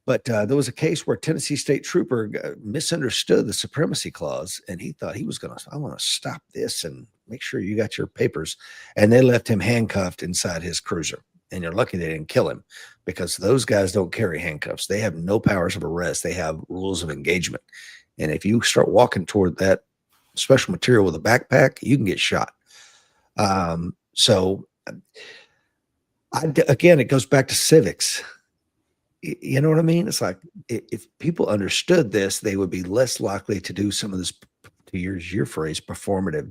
But there was a case where a Tennessee state trooper misunderstood the supremacy clause, and he thought he was I want to stop this and make sure you got your papers. And they left him handcuffed inside his cruiser. And you're lucky they didn't kill him, because those guys don't carry handcuffs. They have no powers of arrest. They have rules of engagement. And if you start walking toward that special material with a backpack, you can get shot. So again, it goes back to civics. You know what I mean? It's like, if people understood this, they would be less likely to do some of this, to use your phrase, performative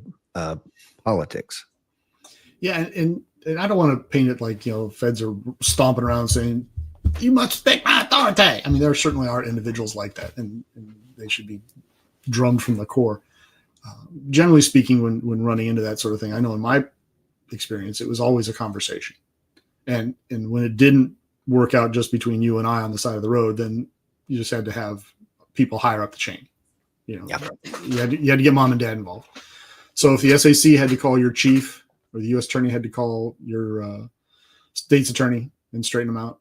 politics. Yeah. And I don't want to paint it like, feds are stomping around saying, you must respect my authority. I mean, there certainly are individuals like that, and they should be drummed from the core. Generally speaking, when running into that sort of thing, I know in my experience, it was always a conversation. And when it didn't work out just between you and I on the side of the road, then you just had to have people higher up the chain. You had to get mom and dad involved. So if the SAC had to call your chief, or the U.S. attorney had to call your state's attorney and straighten them out,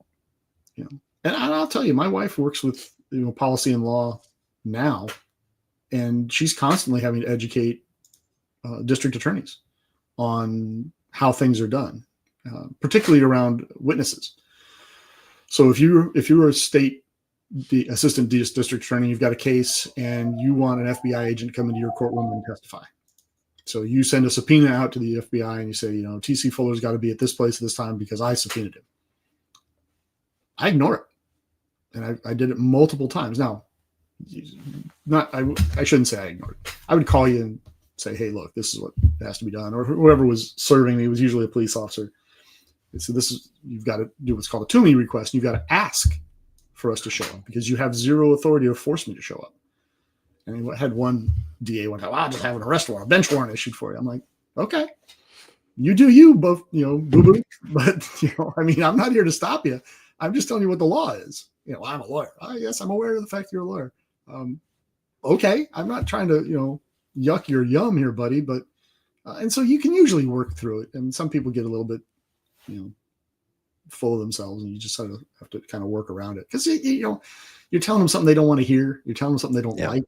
And I'll tell you, my wife works with policy and law now, and she's constantly having to educate district attorneys on how things are done, particularly around witnesses. So if you're a state assistant district attorney, you've got a case and you want an FBI agent to come into your courtroom and testify. So you send a subpoena out to the FBI and you say, TC Fuller's got to be at this place at this time because I subpoenaed him. I ignore it. And I did it multiple times. Now, I shouldn't say I ignored it. I would call you and say, hey, look, this is what has to be done. Or whoever was serving me was usually a police officer. And so you've got to do what's called a to-me request. You've got to ask for us to show up because you have zero authority to force me to show up. And I had one DA one time, I'll just have an arrest warrant, a bench warrant issued for you. I'm like, okay, you do you, both, boo-boo. But, I'm not here to stop you. I'm just telling you what the law is. I'm a lawyer. Yes, I'm aware of the fact you're a lawyer. Okay, I'm not trying to, yuck your yum here, buddy. But, and so you can usually work through it. And some people get a little bit, full of themselves, and you just sort of have to kind of work around it. Because, you're telling them something they don't want to hear. You're telling them something they don't like.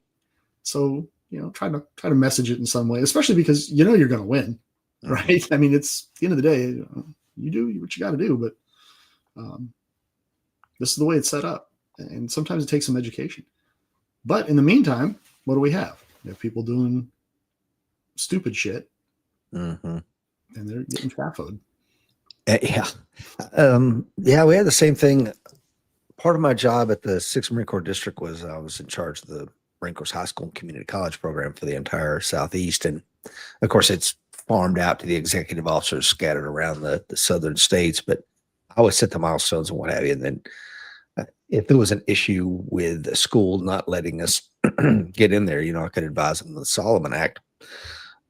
So, try to message it in some way, especially because you're going to win, right? I mean, it's at the end of the day, you do what you got to do, but this is the way it's set up. And sometimes it takes some education. But in the meantime, what do we have? We have people doing stupid shit, and they're getting trafoed. Yeah. We had the same thing. Part of my job at the 6th Marine Corps District was I was in charge of the Marine Corps High School and Community College program for the entire Southeast. And of course, it's farmed out to the executive officers scattered around the southern states. But I always set the milestones and what have you. And then if there was an issue with the school not letting us get in there, I could advise them of the Solomon Act.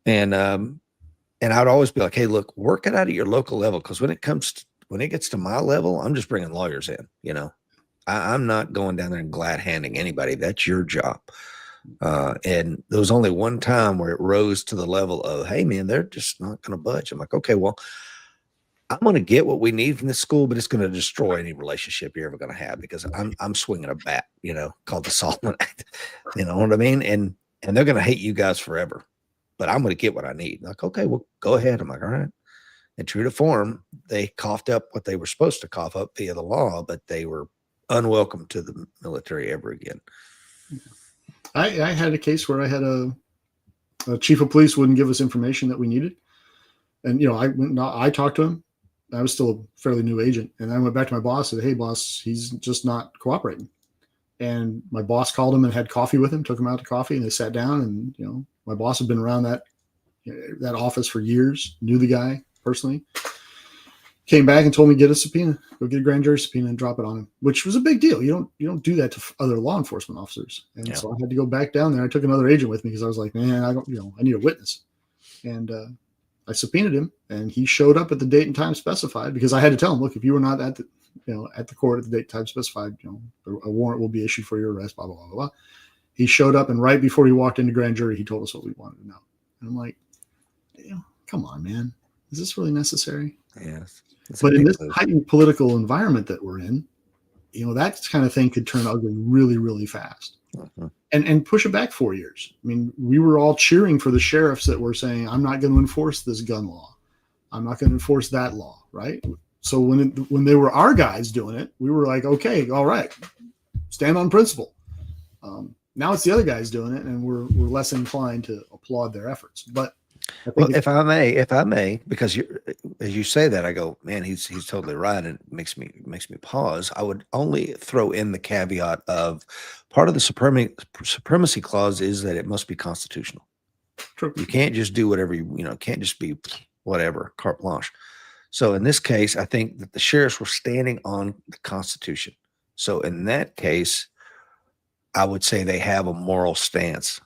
And I'd always be like, hey, look, work it out at your local level. Because when it gets to my level, I'm just bringing lawyers in, I'm not going down there and glad handing anybody. That's your job. And there was only one time where it rose to the level of, hey, man, they're just not going to budge. I'm like, okay, well, I'm going to get what we need from this school, but it's going to destroy any relationship you're ever going to have because I'm swinging a bat, called the Solomon Act. You know what I mean? And they're going to hate you guys forever, but I'm going to get what I need. Like, okay, well, go ahead. I'm like, all right. And true to form, they coughed up what they were supposed to cough up via the law, but they were unwelcome to the military ever again. I had a case where I had a chief of police wouldn't give us information that we needed. And, I talked to him. I was still a fairly new agent. And I went back to my boss and said, hey, boss, he's just not cooperating. And my boss called him and had coffee with him, took him out to coffee, and they sat down. And, my boss had been around that office for years, knew the guy personally. came back and told me get a subpoena, go get a grand jury subpoena and drop it on him, which was a big deal. You don't do that to other law enforcement officers. And so I had to go back down there. I took another agent with me because I was like, man, I need a witness. And I subpoenaed him, and he showed up at the date and time specified, because I had to tell him, look, if you were not at the court at the date and time specified, a warrant will be issued for your arrest, blah, blah, blah, blah. He showed up, and right before he walked into grand jury, he told us what we wanted to know. And I'm like, come on, man, is this really necessary? Yes. But in this heightened political environment that we're in, that kind of thing could turn ugly really, really fast. And push it back 4 years. I mean, we were all cheering for the sheriffs that were saying, I'm not going to enforce this gun law. I'm not going to enforce that law, right? So when they were our guys doing it, we were like, okay, all right, stand on principle. Now it's the other guys doing it, and we're less inclined to applaud their efforts. But well, if I may, because as you say that, I go, man, he's totally right. And it makes me pause. I would only throw in the caveat of part of the supremacy clause is that it must be constitutional. True. You can't just do whatever can't just be whatever, carte blanche. So in this case, I think that the sheriffs were standing on the Constitution. So in that case, I would say they have a moral stance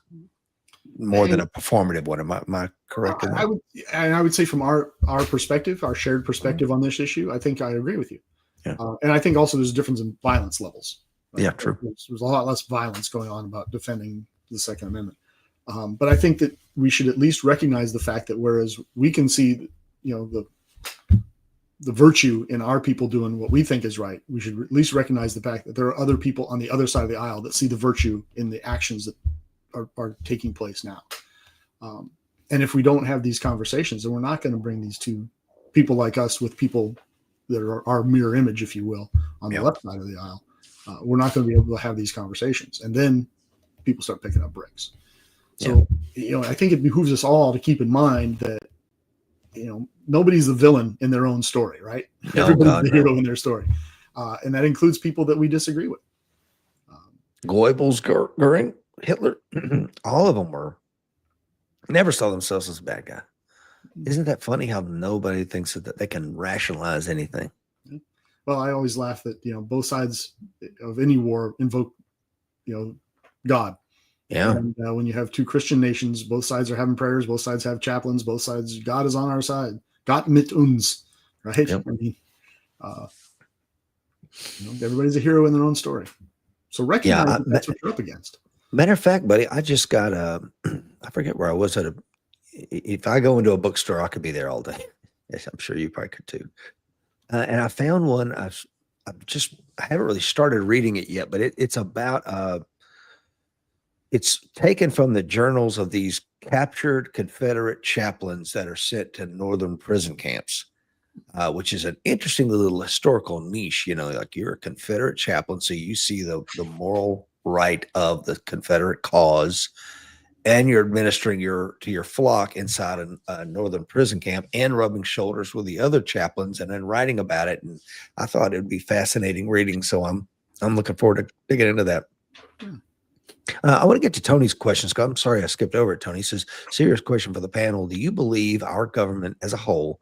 more than a performative one. Am I correct in that? I would say from our perspective, our shared perspective on this issue, I think I agree with you. Yeah. And I think also there's a difference in violence levels. Right? Yeah, true. There's a lot less violence going on about defending the Second Amendment. But I think that we should at least recognize the fact that whereas we can see, the virtue in our people doing what we think is right, we should at least recognize the fact that there are other people on the other side of the aisle that see the virtue in the actions that are taking place now. And if we don't have these conversations, then we're not going to bring these two people like us with people that are our mirror image, if you will, on the left side of the aisle. We're not going to be able to have these conversations. And then people start picking up bricks. So, I think it behooves us all to keep in mind that, nobody's the villain in their own story, right? No, everybody's the hero in their story. And that includes people that we disagree with. Goebbels, Goering, Hitler, all of them never saw themselves as a bad guy. Isn't that funny how nobody thinks that they can rationalize anything? Well, I always laugh that, both sides of any war invoke, God. Yeah. And when you have two Christian nations, both sides are having prayers, both sides have chaplains, both sides, God is on our side. Gott mit uns, right? Yep. I mean, everybody's a hero in their own story. So recognize that's what you're up against. Matter of fact, buddy, I just got I forget where I was if I go into a bookstore, I could be there all day. Yes, I'm sure you probably could too. And I found one. I haven't really started reading it yet, but it's about, it's taken from the journals of these captured Confederate chaplains that are sent to northern prison camps, which is an interesting little historical niche. Like you're a Confederate chaplain, so you see the moral right of the Confederate cause, and you're administering to your flock inside a northern prison camp and rubbing shoulders with the other chaplains and then writing about it. And I thought it would be fascinating reading. So I'm looking forward to digging into that. I want to get to Tony's questions. I'm sorry I skipped over it. Tony says, serious question for the panel. Do you believe our government as a whole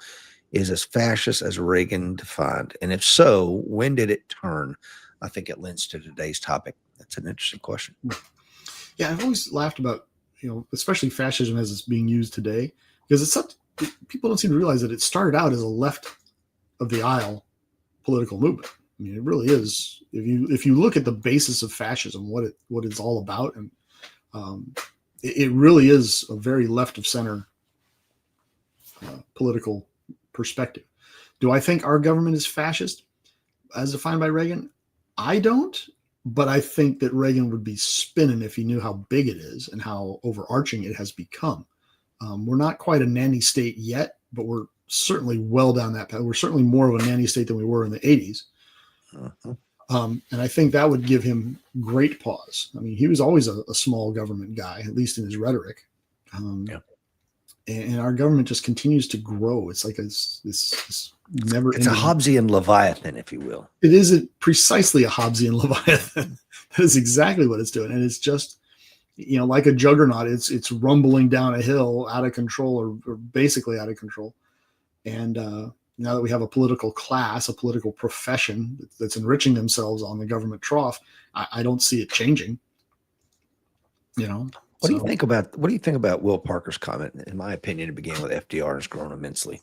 is as fascist as Reagan defined? And if so, when did it turn? I think it lends to today's topic. That's an interesting question. Yeah, I've always laughed about, especially fascism as it's being used today, because people don't seem to realize that it started out as a left of the aisle political movement. I mean, it really is. If you look at the basis of fascism, what it's all about, and it really is a very left of center political perspective. Do I think our government is fascist as defined by Reagan? I don't, but I think that Reagan would be spinning if he knew how big it is and how overarching it has become. We're not quite a nanny state yet, but we're certainly well down that path. We're certainly more of a nanny state than we were in the 80s. And I think that would give him great pause. I mean, he was always a small government guy, at least in his rhetoric. And our government just continues to grow. It's like this never. It's a Hobbesian Leviathan, if you will. It is precisely a Hobbesian Leviathan. That is exactly what it's doing. And it's just, like a juggernaut, it's rumbling down a hill out of control or basically out of control. And now that we have a political class, a political profession that's enriching themselves on the government trough, I don't see it changing. What do you think about Will Parker's comment? In my opinion, it began with FDR and has grown immensely.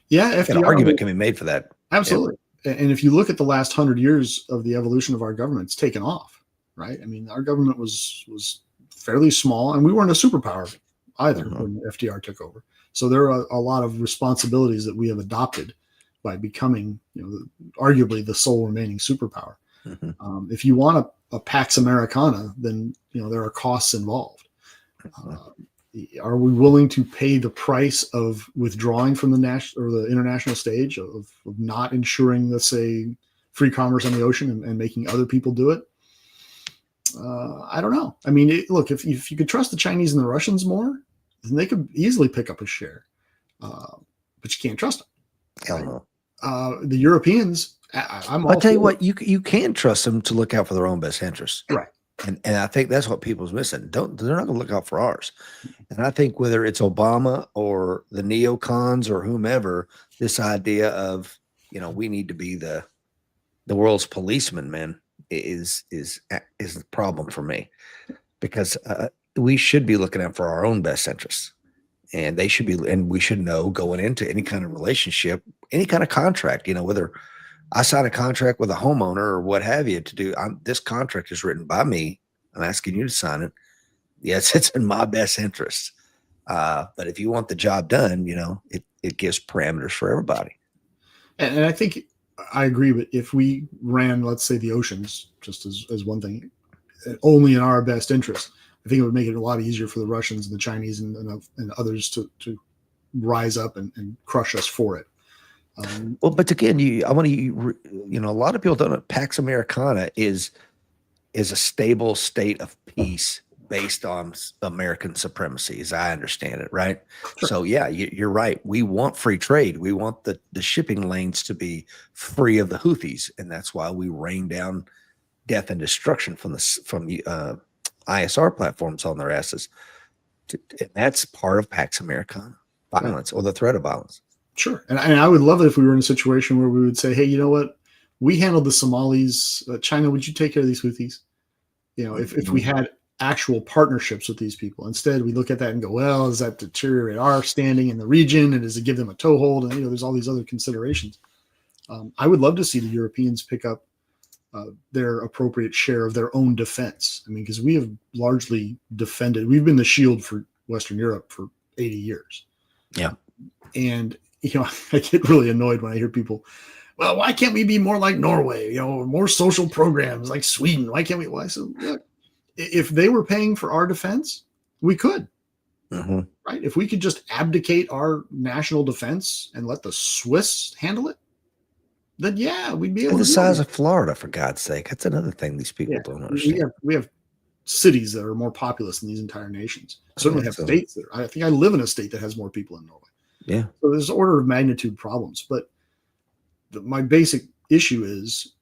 Yeah, FDR, an argument can be made for that. Absolutely. And if you look at the last 100 years of the evolution of our government, it's taken off, right? I mean, our government was fairly small, and we weren't a superpower either when FDR took over. So there are a lot of responsibilities that we have adopted by becoming, arguably the sole remaining superpower. If you want a Pax Americana, then there are costs involved. Are we willing to pay the price of withdrawing from the national or the international stage, of not ensuring, let's say, free commerce on the ocean and making other people do it? I don't know. I mean, look, if you could trust the Chinese and the Russians more, then they could easily pick up a share. But you can't trust them. Hell no. The Europeans, I'll tell you what, you can trust them to look out for their own best interests. Right. And I think that's what people's missing. They're not going to look out for ours. And I think whether it's Obama or the neocons or whomever, this idea of, we need to be the world's policeman, man, is the problem for me, because we should be looking out for our own best interests, and we should know going into any kind of relationship, any kind of contract, whether I sign a contract with a homeowner or what have you to do, this contract is written by me. I'm asking you to sign it. Yes, it's in my best interest. But if you want the job done, it gives parameters for everybody. And I think I agree. But if we ran, let's say, the oceans, just as one thing, only in our best interest, I think it would make it a lot easier for the Russians and the Chinese and others to rise up and crush us for it. Well, but again, a lot of people don't know Pax Americana is a stable state of peace based on American supremacy, as I understand it, right? Sure. So yeah, you're right. We want free trade. We want the shipping lanes to be free of the Houthis, and that's why we rain down death and destruction from the ISR platforms on their asses. And that's part of Pax Americana, violence or the threat of violence. Sure. And I would love it if we were in a situation where we would say, hey, you know what? We handled the Somalis. China, would you take care of these Houthis? If we had actual partnerships with these people. Instead, we look at that and go, well, does that deteriorate our standing in the region? And does it give them a toehold? And, there's all these other considerations. I would love to see the Europeans pick up their appropriate share of their own defense. I mean, because we have largely defended. We've been the shield for Western Europe for 80 years. Yeah. And I get really annoyed when I hear people, well, why can't we be more like Norway? More social programs like Sweden. Why can't we? Well, I said, look, if they were paying for our defense, we could. Right? If we could just abdicate our national defense and let the Swiss handle it, then yeah, we'd be able to. The size of Florida, for God's sake. That's another thing these people don't understand. We have cities that are more populous than these entire nations. Certainly have states that I think I live in a state that has more people in Norway. Yeah. So there's order of magnitude problems, but my basic issue is,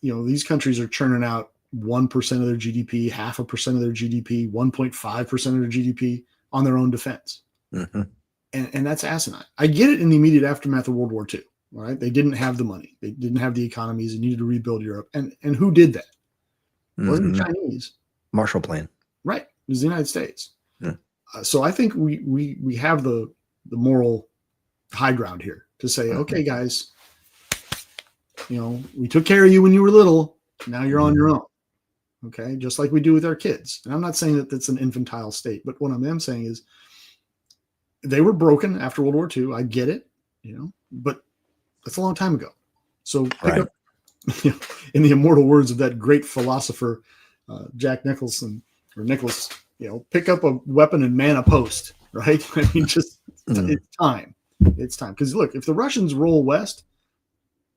these countries are churning out 1% of their GDP, 0.5% of their GDP, 1.5% of their GDP on their own defense. And that's asinine. I get it in the immediate aftermath of World War II. All right. They didn't have the money. They didn't have the economies. They needed to rebuild Europe. And who did that? It wasn't the Chinese. Marshall Plan. Right. It was the United States. So I think we have the moral high ground here to say, okay, guys, we took care of you when you were little. Now you're on your own. Okay. Just like we do with our kids. And I'm not saying that that's an infantile state, but what I am saying is they were broken after World War II. I get it, but that's a long time ago. So pick up, in the immortal words of that great philosopher, Jack Nicholson or Nicholas, pick up a weapon and man a post, right? I mean, just it's time. It's time. Because look, if the Russians roll west,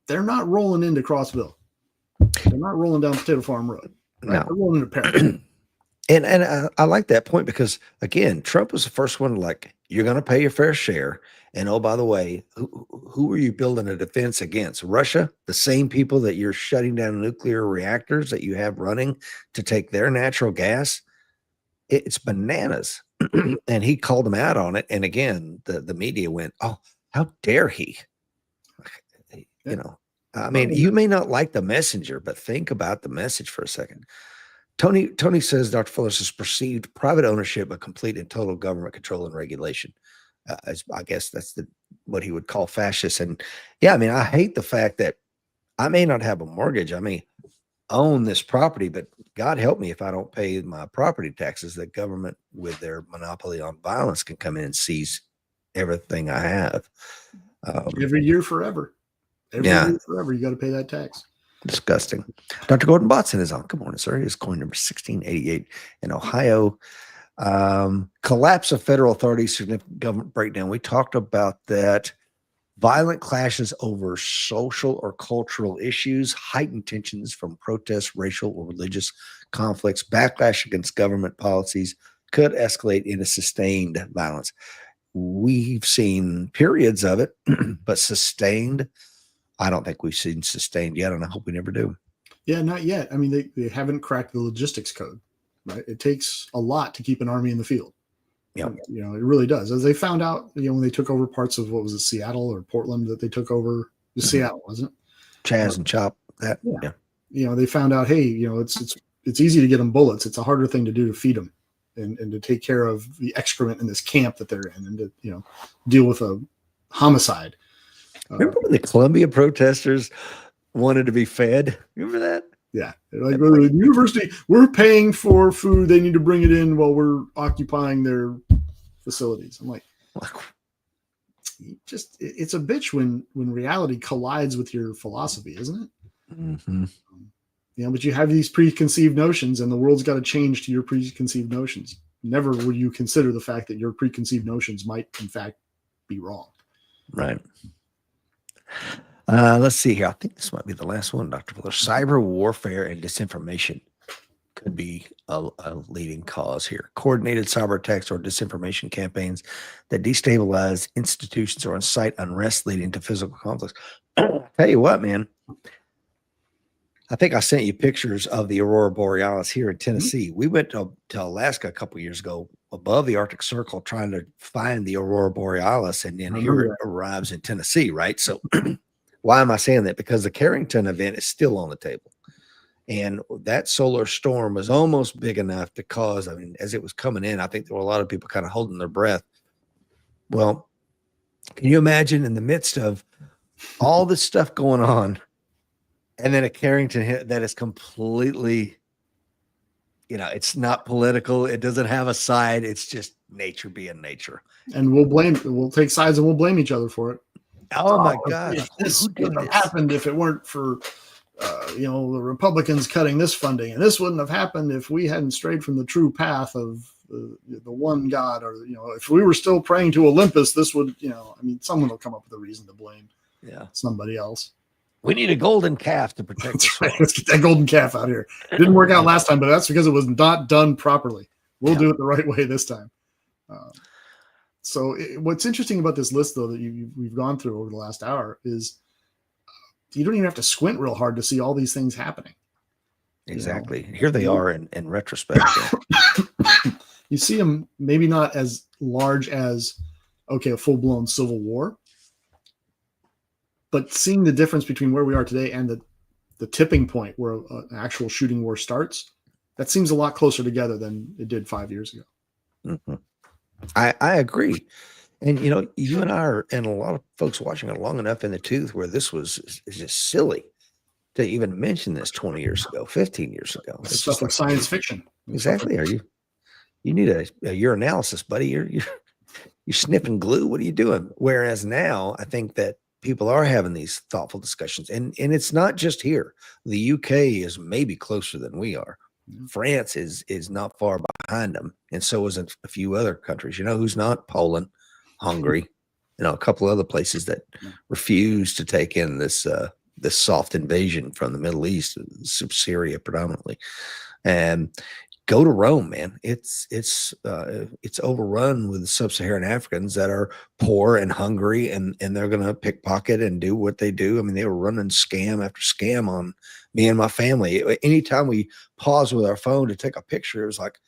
they're not rolling into Crossville. They're not rolling down Potato Farm Road. Right? No. They're rolling into Paris. And I like that point because, again, Trump was the first one like, you're going to pay your fair share. And, oh, by the way, who are you building a defense against? Russia, the same people that you're shutting down nuclear reactors that you have running to take their natural gas. It's bananas. And he called them out on it. And again, the media went, oh, how dare he? You know, I mean, you may not like the messenger, but think about the message for a second. Tony says Dr. Fuller says perceived private ownership of complete and total government control and regulation. I guess that's what he would call fascist. And yeah, I mean, I hate the fact that I may not have a mortgage. I may own this property, but God help me if I don't pay my property taxes. The government, with their monopoly on violence, can come in and seize everything I have. Every year forever. Every year forever, you got to pay that tax. Disgusting. Dr. Gordon Botson is on. Good morning, sir. His coin number 1688 in Ohio. Collapse of federal authority, significant government breakdown. We talked about that. Violent clashes over social or cultural issues, heightened tensions from protests, racial or religious conflicts, backlash against government policies could escalate into sustained violence. We've seen periods of it, but sustained, I don't think we've seen sustained yet, and I hope we never do. Yeah, not yet. I mean, they haven't cracked the logistics code, right? It takes a lot to keep an army in the field. Yeah, you know, it really does. As they found out, you know, when they took over parts of, what was it, Seattle or Portland that they took over? Seattle, wasn't it? Chaz and Chop. That, yeah. You know, they found out, hey, you know, it's easy to get them bullets. It's a harder thing to do to feed them and to take care of the excrement in this camp that they're in, and to, you know, deal with a homicide. Remember when the Columbia protesters wanted to be fed? Remember that? Yeah. Like, the university, we're paying for food. They need to bring it in while we're occupying their facilities. I'm like, it's a bitch when reality collides with your philosophy, isn't it? Mm-hmm. You know, but you have these preconceived notions, and the world's got to change to your preconceived notions. Never will you consider the fact that your preconceived notions might, in fact, be wrong. Right. Let's see here. I think this might be the last one, Dr. Fuller. Cyber warfare and disinformation could be a leading cause here. Coordinated cyber attacks or disinformation campaigns that destabilize institutions or incite unrest leading to physical conflicts. Tell you what, man. I think I sent you pictures of the Aurora Borealis here in Tennessee. We went to Alaska a couple years ago, above the Arctic Circle, trying to find the Aurora Borealis, and then here it arrives in Tennessee, right? So why am I saying that? Because the Carrington event is still on the table. And that solar storm was almost big enough to cause, I mean, as it was coming in, I think there were a lot of people kind of holding their breath. Well, can you imagine in the midst of all this stuff going on, and then a Carrington hit that is completely, you know, it's not political. It doesn't have a side. It's just nature being nature. And we'll take sides and we'll blame each other for it. Oh my gosh. This wouldn't have happened if it weren't for, you know, the Republicans cutting this funding. And this wouldn't have happened if we hadn't strayed from the true path of the one God, or, you know, if we were still praying to Olympus, this would, you know, I mean, someone will come up with a reason to blame somebody else. We need a golden calf to protect us. Right. Let's get that golden calf out here. It didn't work out last time, but that's because it was not done properly. We'll do it the right way this time. So what's interesting about this list, though, that we've gone through over the last hour is you don't even have to squint real hard to see all these things happening. Exactly. You know? Here they are in retrospect. You see them maybe not as large as, okay, a full-blown civil war, but seeing the difference between where we are today and the tipping point where an actual shooting war starts, that seems a lot closer together than it did 5 years ago. Mm-hmm. I agree. And, you know, you and I are, and a lot of folks watching are long enough in the tooth where this is just silly to even mention this 20 years ago, 15 years ago. It's stuff like science fiction. Exactly. You need a urinalysis, buddy. You're sniffing glue. What are you doing? Whereas now I think that people are having these thoughtful discussions, and it's not just here. The UK is maybe closer than we are. France is not far behind them, and so is a few other countries. You know who's not? Poland, Hungary, you know, a couple other places that refuse to take in this soft invasion from the Middle East, Syria predominantly. And go to Rome, man. It's overrun with sub-Saharan Africans that are poor and hungry, and they're going to pickpocket and do what they do. I mean, they were running scam after scam on me and my family. Anytime we pause with our phone to take a picture, it was like,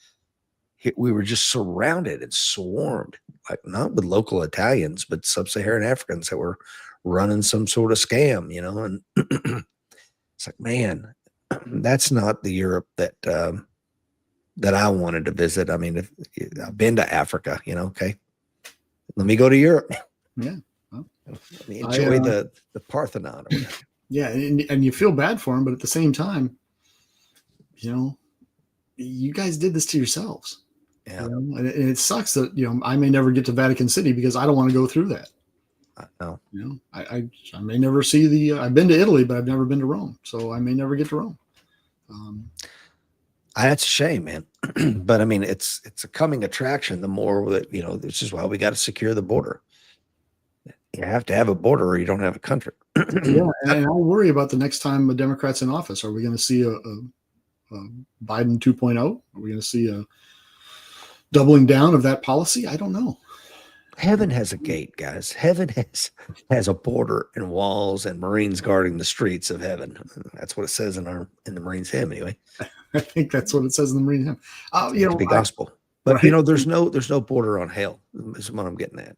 we were just surrounded and swarmed, like not with local Italians, but sub-Saharan Africans that were running some sort of scam, and it's like, man, that's not the Europe that that I wanted to visit. I mean, if I've been to Africa, okay, let me go to Europe. Yeah. Well, let me enjoy the Parthenon. Or whatever. Yeah. And you feel bad for them, but at the same time, you guys did this to yourselves. Yeah. And it sucks that, I may never get to Vatican City because I don't want to go through that. I know. I may never see I've been to Italy, but I've never been to Rome. So I may never get to Rome. That's a shame, man. But I mean, it's a coming attraction. The more that, this is why we got to secure the border. You have to have a border or you don't have a country. Yeah. And I worry about the next time a Democrat's in office. Are we going to see a Biden 2.0? Are we going to see a doubling down of that policy? I don't know. Heaven has a gate, guys. Heaven has a border and walls and Marines guarding the streets of heaven. That's what it says in the Marines hymn, anyway. I think that's what it says in the Marines hymn. It's the gospel. But right. there's no border on hell. Is what I'm getting at.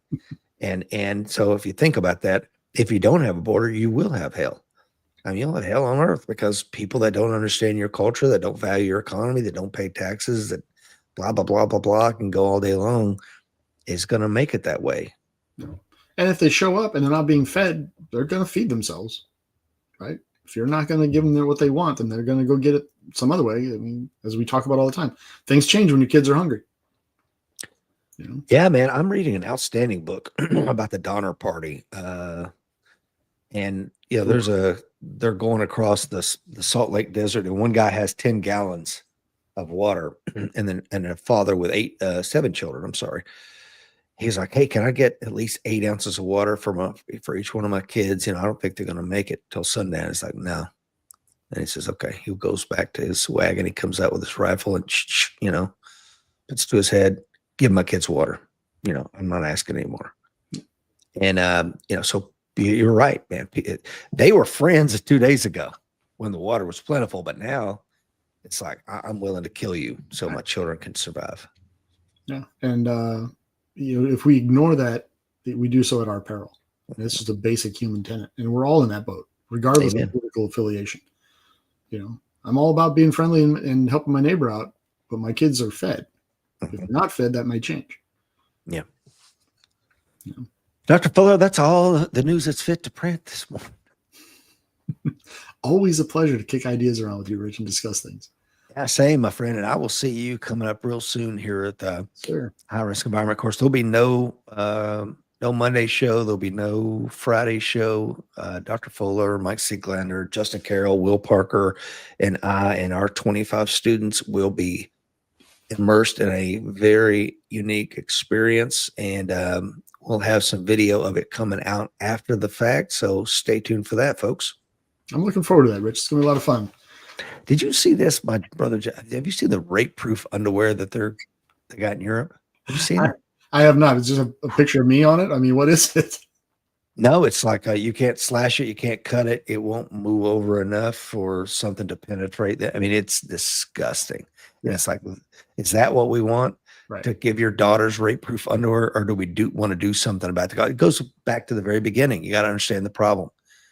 And so if you think about that, if you don't have a border, you will have hell. I mean, you'll have hell on earth because people that don't understand your culture, that don't value your economy, that don't pay taxes, that blah, blah, blah, blah, blah, can go all day long, is going to make it that way. And if they show up and they're not being fed, they're going to feed themselves, right? If you're not going to give them what they want, then they're going to go get it some other way. I mean, as we talk about all the time, things change when your kids are hungry. Yeah, man, I'm reading an outstanding book about the Donner Party. And they're going across the Salt Lake Desert, and one guy has 10 gallons of water, and a father with 7 children. I'm sorry. He's like, hey, can I get at least 8 ounces of water for each one of my kids? I don't think they're going to make it till sundown. It's like, no. And he says, okay. He goes back to his wagon. He comes out with his rifle and, puts it to his head, give my kids water. I'm not asking anymore. And, so you're right, man. They were friends 2 days ago when the water was plentiful, but now it's like, I'm willing to kill you so my children can survive. Yeah. And, if we ignore that, we do so at our peril. And it's just a basic human tenet. And we're all in that boat, regardless of political affiliation. I'm all about being friendly and helping my neighbor out, but my kids are fed. If they're not fed, that might change. Yeah. Dr. Fuller, that's all the news that's fit to print this morning. Always a pleasure to kick ideas around with you, Rich, and discuss things. Yeah, same, my friend. And I will see you coming up real soon here at the High Risk Environment course. There'll be no Monday show. There'll be no Friday show. Dr. Fuller, Mike Sieglander, Justin Carroll, Will Parker, and I and our 25 students will be immersed in a very unique experience. And we'll have some video of it coming out after the fact. So stay tuned for that, folks. I'm looking forward to that, Rich. It's going to be a lot of fun. Did you see this, my brother? Have you seen the rape-proof underwear that they got in Europe? Have you seen it? I have not. It's just a picture of me on it. I mean, what is it? No, it's like you can't slash it. You can't cut it. It won't move over enough for something to penetrate that. I mean, it's disgusting. Yeah. And it's like, is that what we want? Right. To give your daughters rape-proof underwear, or do we want to do something about it? It goes back to the very beginning. You got to understand the problem.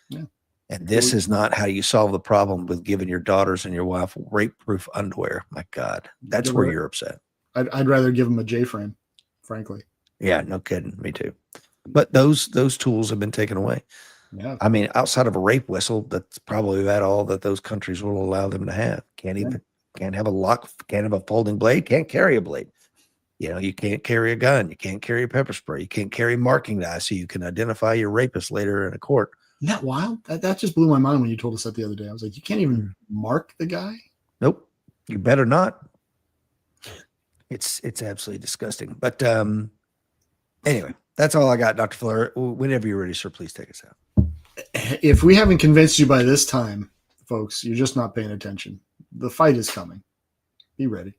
Yeah. And this is not how you solve the problem with giving your daughters and your wife rape-proof underwear. My God, that's where Europe's at. I'd rather give them a J-frame, frankly. Yeah, no kidding. Me too. But those tools have been taken away. Yeah. I mean, outside of a rape whistle, that's probably about all that those countries will allow them to have. Can't have a lock, can't have a folding blade, can't carry a blade. You can't carry a gun, you can't carry a pepper spray, you can't carry marking dyes so you can identify your rapist later in a court. Isn't that wild? That just blew my mind when you told us that the other day. I was like, you can't even mark the guy? Nope. You better not. It's absolutely disgusting. But anyway, that's all I got, Dr. Fuller. Whenever you're ready, sir, please take us out. If we haven't convinced you by this time, folks, you're just not paying attention. The fight is coming. Be ready.